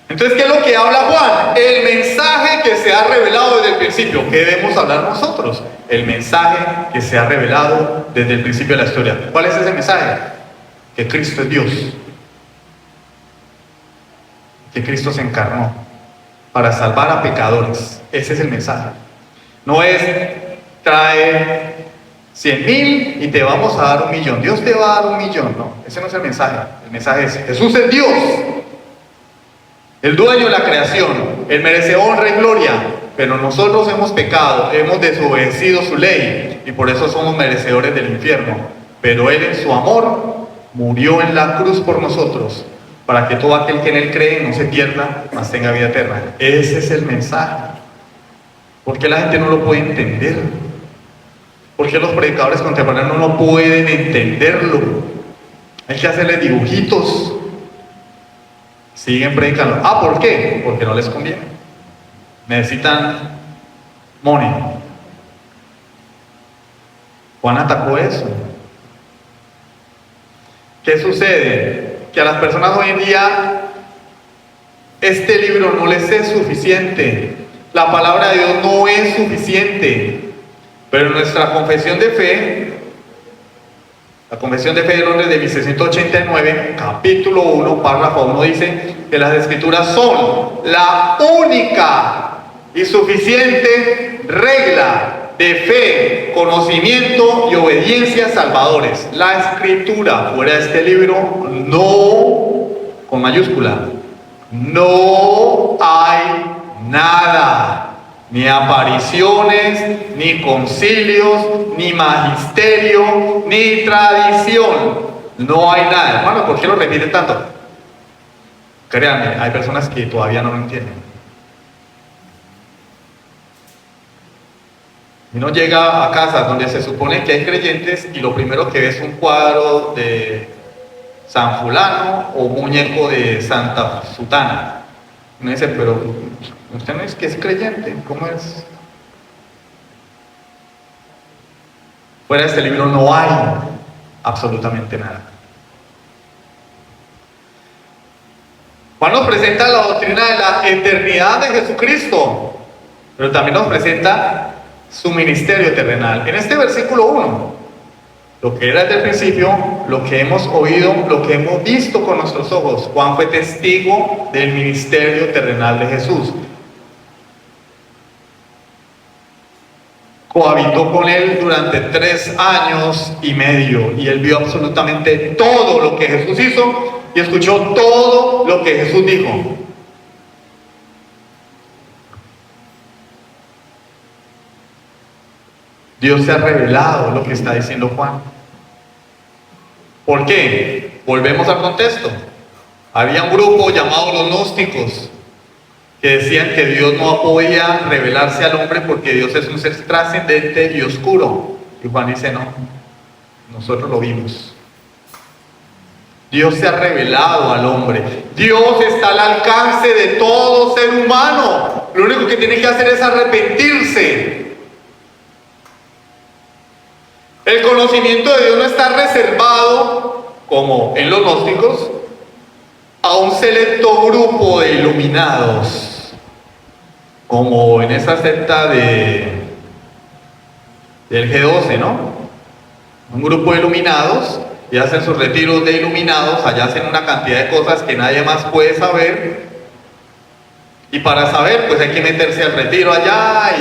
Entonces, ¿qué es lo que habla Juan? El mensaje que se ha revelado desde el principio. ¿Qué debemos hablar nosotros? El mensaje que se ha revelado desde el principio de la historia. ¿Cuál es ese mensaje? Que Cristo es Dios. Que Cristo se encarnó para salvar a pecadores. Ese es el mensaje. No es trae 100,000 y te vamos a dar 1,000,000. Dios te va a dar 1,000,000. No, ese no es el mensaje. El mensaje es: Jesús es Dios, el dueño de la creación, el merecedor de honra y gloria, pero nosotros hemos pecado, hemos desobedecido su ley y por eso somos merecedores del infierno. Pero Él en su amor murió en la cruz por nosotros, para que todo aquel que en Él cree no se pierda, mas tenga vida eterna. Ese es el mensaje. ¿Por qué la gente no lo puede entender? ¿Por qué los predicadores contemporáneos no pueden entenderlo? Hay que hacerle dibujitos. Siguen predicando. Ah, ¿por qué? Porque no les conviene. Necesitan money. Juan atacó eso. ¿Qué sucede? Que a las personas hoy en día este libro no les es suficiente. La palabra de Dios no es suficiente. Pero nuestra confesión de fe La Confesión de Fe de Londres de 1689, capítulo 1, párrafo 1, dice que las Escrituras son la única y suficiente regla de fe, conocimiento y obediencia salvadores. La Escritura, fuera de este libro, no, con mayúscula, no hay nada. Ni apariciones, ni concilios, ni magisterio, ni tradición. No hay nada. Hermano, ¿por qué lo repite tanto? Créanme, hay personas que todavía no lo entienden. Y uno llega a casas donde se supone que hay creyentes y lo primero que ve es un cuadro de San Fulano o un muñeco de Santa Sutana. Uno dice, pero usted no es que es creyente, ¿cómo es? Fuera de este libro no hay absolutamente nada. Juan nos presenta la doctrina de la eternidad de Jesucristo, pero también nos presenta su ministerio terrenal. En este versículo 1, lo que era desde el principio, lo que hemos oído, lo que hemos visto con nuestros ojos. Juan fue testigo del ministerio terrenal de Jesús. Cohabitó con él durante 3 años y medio y él vio absolutamente todo lo que Jesús hizo y escuchó todo lo que Jesús dijo. Dios se ha revelado, lo que está diciendo Juan. ¿Por qué? Volvemos al contexto. Había un grupo llamado los gnósticos que decían que Dios no podía revelarse al hombre porque Dios es un ser trascendente y oscuro. Y Juan dice, no, nosotros lo vimos. Dios se ha revelado al hombre. Dios está al alcance de todo ser humano. Lo único que tiene que hacer es arrepentirse. El conocimiento de Dios no está reservado, como en los gnósticos, a un selecto grupo de iluminados, como en esa secta del G12, ¿no? Un grupo de iluminados y hacen sus retiros de iluminados, allá hacen una cantidad de cosas que nadie más puede saber, y para saber pues hay que meterse al retiro allá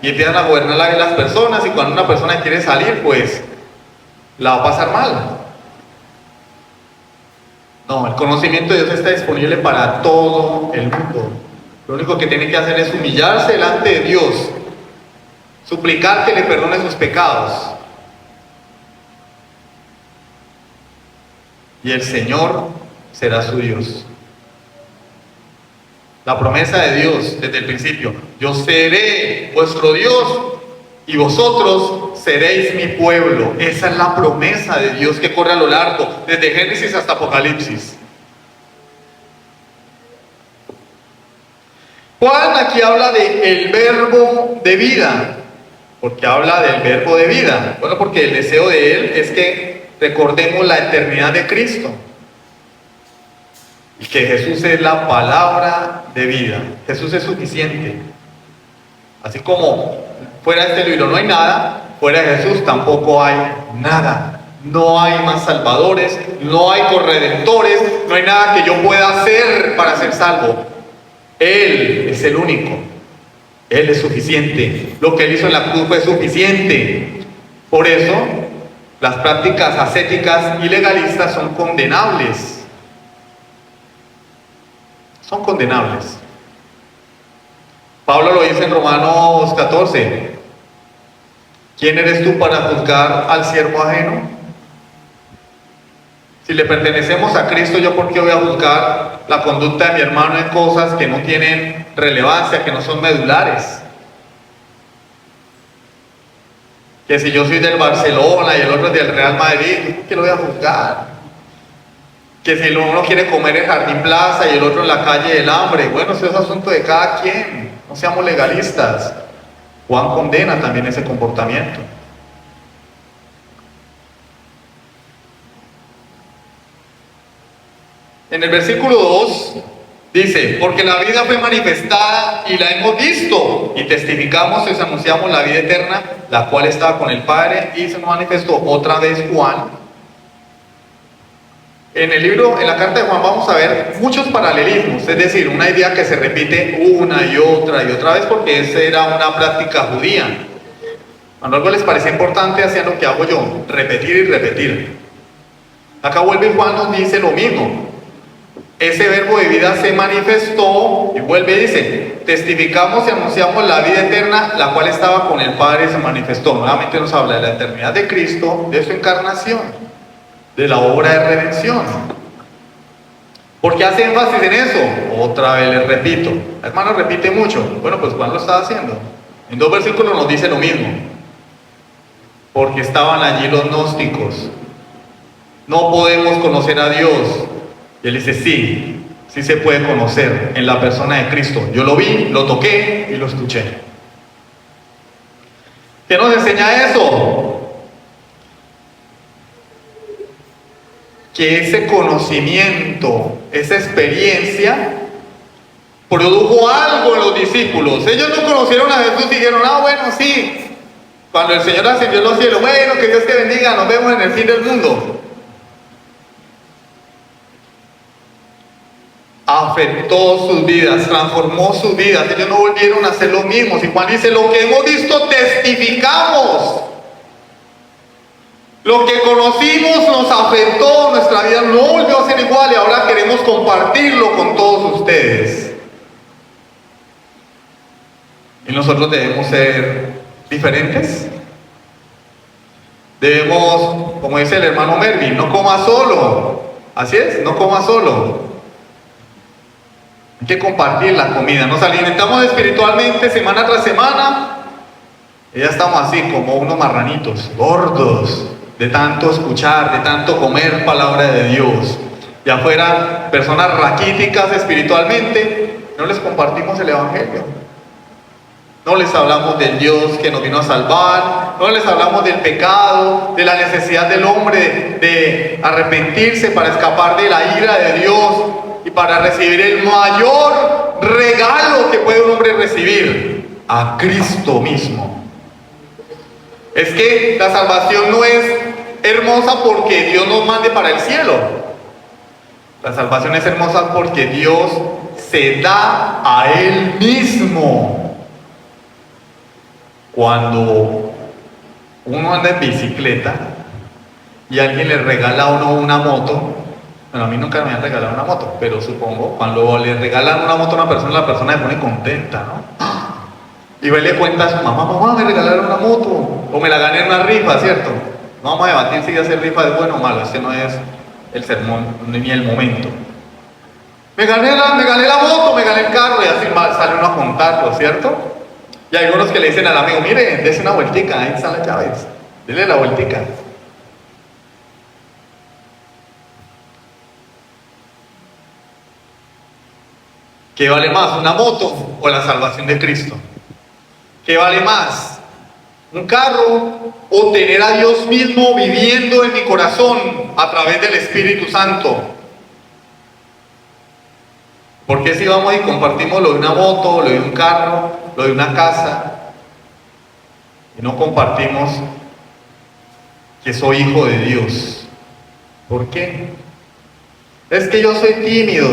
y empiezan a gobernar la vida de las personas, y cuando una persona quiere salir pues la va a pasar mal. No, el conocimiento de Dios está disponible para todo el mundo. Lo único que tiene que hacer es humillarse delante de Dios, suplicar que le perdone sus pecados, y el Señor será su Dios. La promesa de Dios desde el principio: yo seré vuestro Dios y vosotros seréis mi pueblo. Esa es la promesa de Dios que corre a lo largo, desde Génesis hasta Apocalipsis. Juan aquí habla de el verbo de vida. ¿Por qué habla del verbo de vida? Bueno, porque el deseo de él es que recordemos la eternidad de Cristo y que Jesús es la palabra de vida. Jesús es suficiente. Así como fuera de este libro no hay nada, fuera de Jesús tampoco hay nada. No hay más salvadores, no hay corredentores, no hay nada que yo pueda hacer para ser salvo. Él es el único. Él es suficiente. Lo que Él hizo en la cruz fue suficiente. Por eso, las prácticas ascéticas y legalistas son condenables. Son condenables. Pablo lo dice en Romanos 14. ¿Quién eres tú para juzgar al siervo ajeno? Si le pertenecemos a Cristo, ¿yo por qué voy a juzgar la conducta de mi hermano en cosas que no tienen relevancia, que no son medulares? Que si yo soy del Barcelona y el otro es del Real Madrid, ¿yo por qué lo voy a juzgar? Que si uno quiere comer en Jardín Plaza y el otro en la calle del Hambre, bueno, eso es asunto de cada quien. No seamos legalistas. Juan condena también ese comportamiento. En el versículo 2 dice: porque la vida fue manifestada y la hemos visto, y testificamos y os anunciamos la vida eterna, la cual estaba con el Padre y se nos manifestó. Otra vez Juan En el libro, en la carta de Juan, vamos a ver muchos paralelismos, es decir, una idea que se repite una y otra vez porque esa era una práctica judía. Cuando algo les parecía importante, hacían lo que hago yo, repetir y repetir. Acá vuelve Juan, nos dice lo mismo. Ese verbo de vida se manifestó y vuelve y dice, testificamos y anunciamos la vida eterna, la cual estaba con el Padre y se manifestó. Nuevamente nos habla de la eternidad de Cristo, de su encarnación, de la obra de redención. ¿Por qué hace énfasis en eso? Otra vez les repito. Hermano, repite mucho. Bueno, pues Juan lo estaba haciendo. En 2 versículos nos dice lo mismo. Porque estaban allí los gnósticos. No podemos conocer a Dios. Y él dice, sí, sí se puede conocer en la persona de Cristo. Yo lo vi, lo toqué y lo escuché. ¿Qué nos enseña eso? Que ese conocimiento, esa experiencia, produjo algo en los discípulos. Ellos no conocieron a Jesús y dijeron, bueno, sí, cuando el Señor ascendió a los cielos, bueno, que Dios te bendiga, nos vemos en el fin del mundo. Afectó sus vidas, transformó sus vidas. Ellos no volvieron a hacer lo mismo. Y Juan dice, lo que hemos visto testificamos. Lo que conocimos nos afectó, nuestra vida no volvió a ser igual y ahora queremos compartirlo con todos ustedes. Y nosotros debemos ser diferentes. Debemos, como dice el hermano Mervin, no coma solo. Así es, no coma solo. Hay que compartir la comida. Nos alimentamos espiritualmente semana tras semana y ya estamos así como unos marranitos, gordos, de tanto escuchar, de tanto comer palabra de Dios. Y afuera, personas raquíticas espiritualmente, no les compartimos el evangelio. No les hablamos del Dios que nos vino a salvar, no les hablamos del pecado, de la necesidad del hombre de arrepentirse para escapar de la ira de Dios y para recibir el mayor regalo que puede un hombre recibir, a Cristo mismo. Es que la salvación no es hermosa porque Dios nos mande para el cielo. La salvación es hermosa porque Dios se da a Él mismo. Cuando uno anda en bicicleta y alguien le regala a uno una moto, bueno, a mí nunca me han regalado una moto, pero supongo, cuando le regalan una moto a una persona, la persona se pone contenta, ¿no? Y va y le cuenta a su mamá, mamá, me regalaron una moto, o me la gané en una rifa, ¿cierto? No vamos a debatir si hacer rifa es bueno o malo, este no es el sermón ni el momento. Me gané la moto, me gané el carro, y así sale uno a contarlo, ¿cierto? Y hay algunos que le dicen al amigo, mire, dése una vueltica, ahí están las llaves, dele la vueltica. ¿Qué vale más, una moto o la salvación de Cristo? ¿Qué vale más, un carro o tener a Dios mismo viviendo en mi corazón a través del Espíritu Santo? ¿Por qué si vamos y compartimos lo de una moto, lo de un carro, lo de una casa, y no compartimos que soy hijo de Dios? ¿Por qué? Es que yo soy tímido.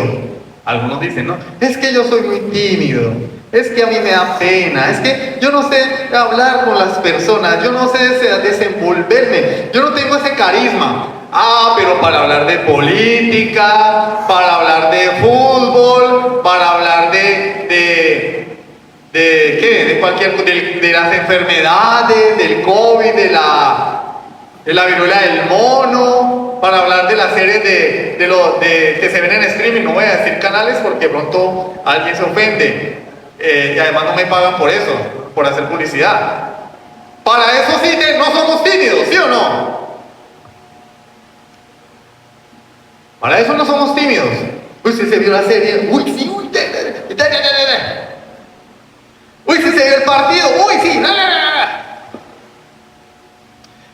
Algunos dicen, no, es que yo soy muy tímido, es que a mí me da pena, es que yo no sé hablar con las personas, yo no sé desenvolverme, yo no tengo ese carisma. Pero para hablar de política, para hablar de fútbol, para hablar de ¿qué? De cualquier, de las enfermedades, del COVID, de la viruela del mono, para hablar de las series que se ven en streaming. No voy a decir canales porque pronto alguien se ofende, y además no me pagan por eso, por hacer publicidad. Para eso sí que no somos tímidos, ¿sí o no? Para eso no somos tímidos. Uy, si se vio la serie, uy, sí, uy, uy, si se vio el partido, uy, sí,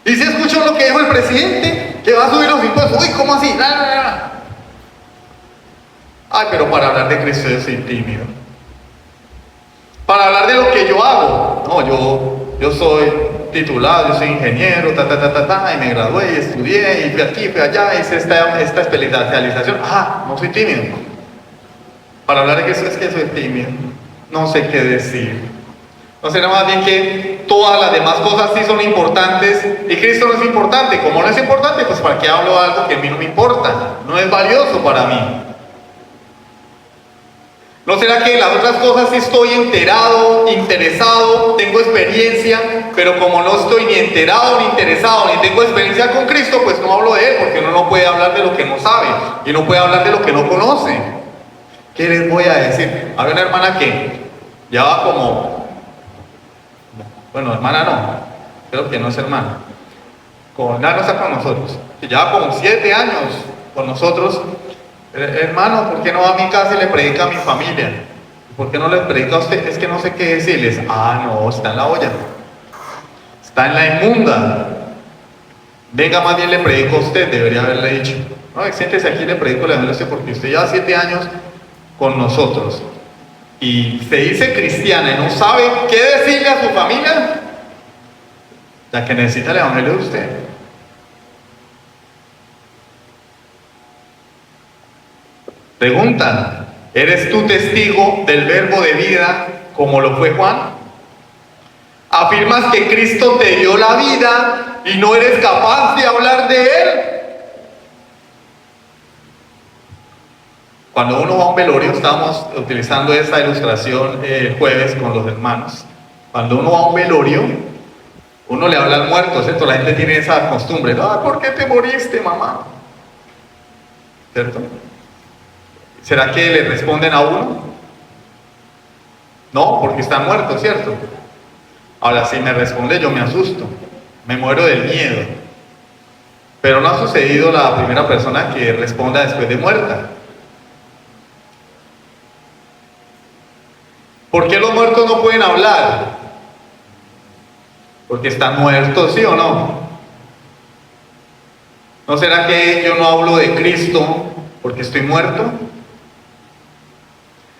y si escuchó lo que dijo el presidente, que va a subir los impuestos, uy, ¿cómo así? Ay, pero para hablar de Cristo yo soy tímido. Para hablar de lo que yo hago, no, yo soy titulado, yo soy ingeniero, y me gradué, y estudié, y fui aquí, fui allá, hice esta especialización. No soy tímido. Para hablar de que eso es que soy tímido, no sé qué decir. No será más bien que todas las demás cosas sí son importantes y Cristo no es importante. Como no es importante, pues ¿para qué hablo de algo que a mí no me importa? No es valioso para mí. ¿No será que las otras cosas sí estoy enterado, interesado, tengo experiencia, pero como no estoy ni enterado, ni interesado, ni tengo experiencia con Cristo, pues no hablo de Él, porque uno no puede hablar de lo que no sabe y no puede hablar de lo que no conoce? ¿Qué les voy a decir? Había una hermana que llevaba bueno, hermana no, creo que no es hermana, no está con nosotros, que llevaba como 7 años con nosotros. Hermano, ¿por qué no va a mi casa y le predica a mi familia? ¿Por qué no les predica a usted? Es que no sé qué decirles. No, está en la olla, está en la inmunda. Venga, más bien le predico a usted, debería haberle dicho. No, siéntese aquí y le predico a usted, porque usted lleva 7 años con nosotros y se dice cristiana y no sabe qué decirle a su familia. La que necesita el evangelio de usted. Preguntan, ¿eres tú testigo del verbo de vida como lo fue Juan? ¿Afirmas que Cristo te dio la vida y no eres capaz de hablar de Él? Cuando uno va a un velorio, estábamos utilizando esta ilustración el jueves con los hermanos. Cuando uno va a un velorio, uno le habla al muerto, ¿cierto? La gente tiene esa costumbre. ¿Por qué te moriste, mamá? ¿Cierto? ¿Será que le responden a uno? No, porque están muertos, ¿cierto? Ahora, si me responde, yo me asusto, me muero del miedo. Pero no ha sucedido la primera persona que responda después de muerta. ¿Por qué los muertos no pueden hablar? Porque están muertos, ¿sí o no? ¿No será que yo no hablo de Cristo porque estoy muerto?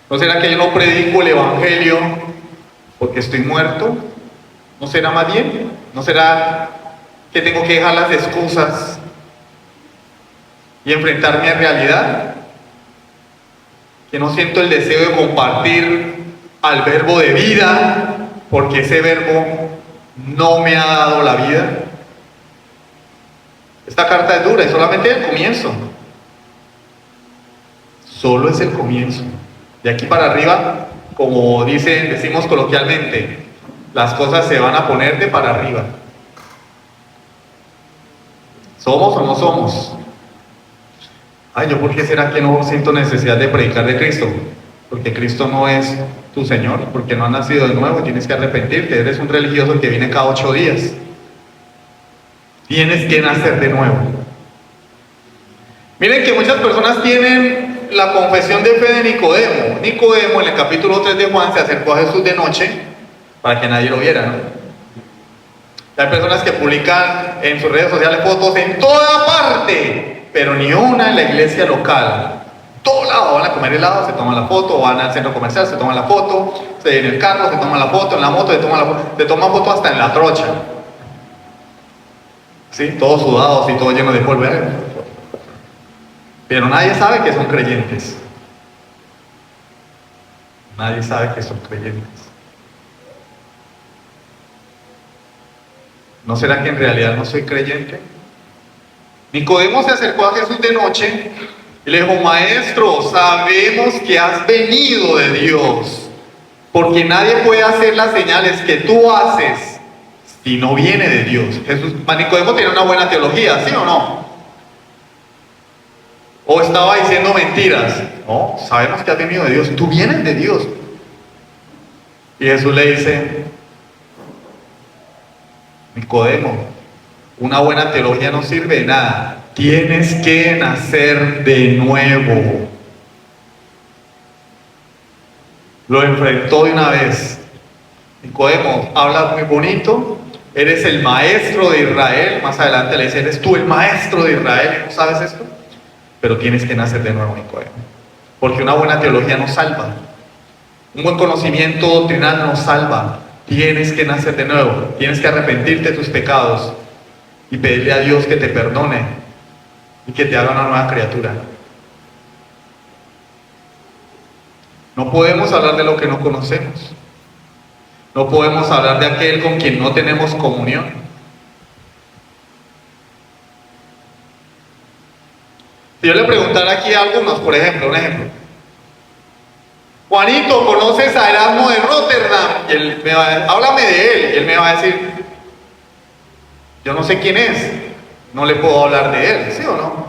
¿No será que yo no predico el evangelio porque estoy muerto? ¿No será más bien? ¿No será que tengo que dejar las excusas y enfrentar mi realidad? ¿Que no siento el deseo de compartir al verbo de vida porque ese verbo no me ha dado la vida? Esta carta es dura, es solamente el comienzo. Solo es el comienzo. De aquí para arriba, como decimos coloquialmente, las cosas se van a poner de para arriba. ¿Somos o no somos? ¿Yo por qué será que no siento necesidad de predicar de Cristo? Porque Cristo no es tu Señor, porque no has nacido de nuevo, tienes que arrepentirte, eres un religioso que viene cada 8 días. Tienes que nacer de nuevo. Miren que muchas personas tienen la confesión de fe de Nicodemo. Nicodemo en el capítulo 3 de Juan se acercó a Jesús de noche para que nadie lo viera, ¿no? Hay personas que publican en sus redes sociales fotos en toda parte, pero ni una en la iglesia local. Todo lado, van a comer helado, se toman la foto, van al centro comercial, se toman la foto, en el carro se toman la foto, en la moto se toman la foto, se toman foto hasta en la trocha. ¿Sí? Todos sudados y todo lleno de polvo. Pero nadie sabe que son creyentes. Nadie sabe que son creyentes. ¿No será que en realidad no soy creyente? Nicodemo se acercó a Jesús de noche y le dijo: Maestro, sabemos que has venido de Dios, porque nadie puede hacer las señales que tú haces si no viene de Dios. Nicodemo tenía una buena teología, ¿sí o no? ¿O estaba diciendo mentiras? No, sabemos que has venido de Dios, tú vienes de Dios. Y Jesús le dice: Nicodemo, una buena teología no sirve de nada, tienes que nacer de nuevo. Lo enfrentó de una vez. Nicodemo, hablas muy bonito, eres el maestro de Israel. Más adelante le dice: eres tú el maestro de Israel, ¿no sabes esto? Pero tienes que nacer de nuevo, Nicodemo, porque una buena teología nos salva, un buen conocimiento doctrinal nos salva, Tienes que nacer de nuevo, tienes que arrepentirte de tus pecados y pedirle a Dios que te perdone y que te haga una nueva criatura. No podemos hablar de lo que no conocemos. No podemos hablar de aquel con quien no tenemos comunión. Si yo le preguntara aquí a algunos, por ejemplo, un ejemplo. Juanito, ¿conoces a Erasmo de Rotterdam? Y él me va a decir, háblame de él. Y él me va a decir, yo no sé quién es, no le puedo hablar de él, ¿sí o no?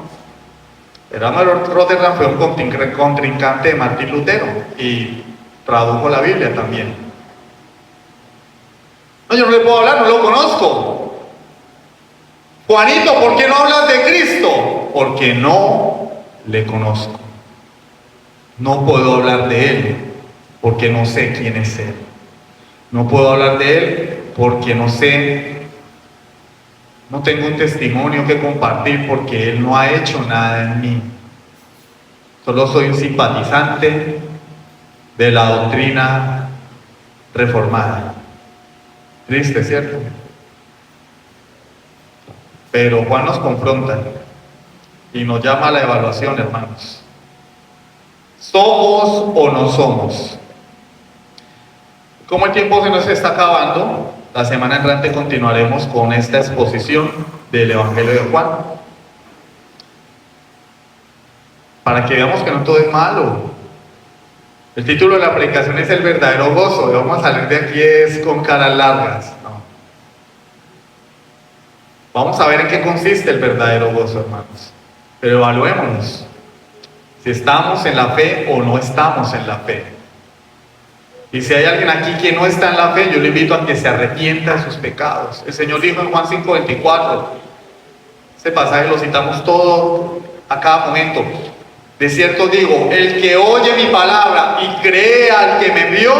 Erasmo de Rotterdam fue un contrincante de Martín Lutero y tradujo la Biblia también. No, yo no le puedo hablar, no lo conozco. Juanito, ¿por qué no hablas de Cristo? Porque no le conozco. No puedo hablar de Él porque no sé quién es Él. No puedo hablar de Él porque no tengo un testimonio que compartir porque Él no ha hecho nada en mí. Solo soy un simpatizante de la doctrina reformada. Triste, ¿cierto? Pero Juan nos confronta y nos llama a la evaluación, hermanos. ¿Somos o no somos? Como el tiempo se nos está acabando, la semana entrante continuaremos con esta exposición del Evangelio de Juan. Para que veamos que no todo es malo. El título de la predicación es El verdadero gozo, y vamos a salir de aquí es con caras largas. No. Vamos a ver en qué consiste el verdadero gozo, hermanos. Pero evaluémonos. Si estamos en la fe o no estamos en la fe. Y si hay alguien aquí que no está en la fe, yo le invito a que se arrepienta de sus pecados. El Señor dijo en Juan 5:24, este pasaje lo citamos todo a cada momento. De cierto digo, el que oye mi palabra y cree al que me envió,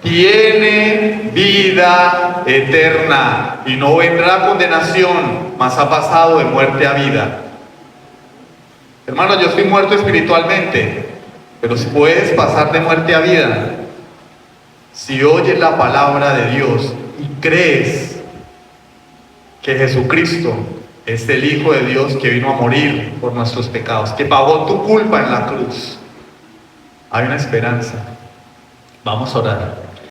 tiene vida eterna y no vendrá condenación, mas ha pasado de muerte a vida. Hermano, yo estoy muerto espiritualmente, pero si puedes pasar de muerte a vida, si oyes la palabra de Dios y crees que Jesucristo es el Hijo de Dios que vino a morir por nuestros pecados, que pagó tu culpa en la cruz, hay una esperanza. Vamos a orar.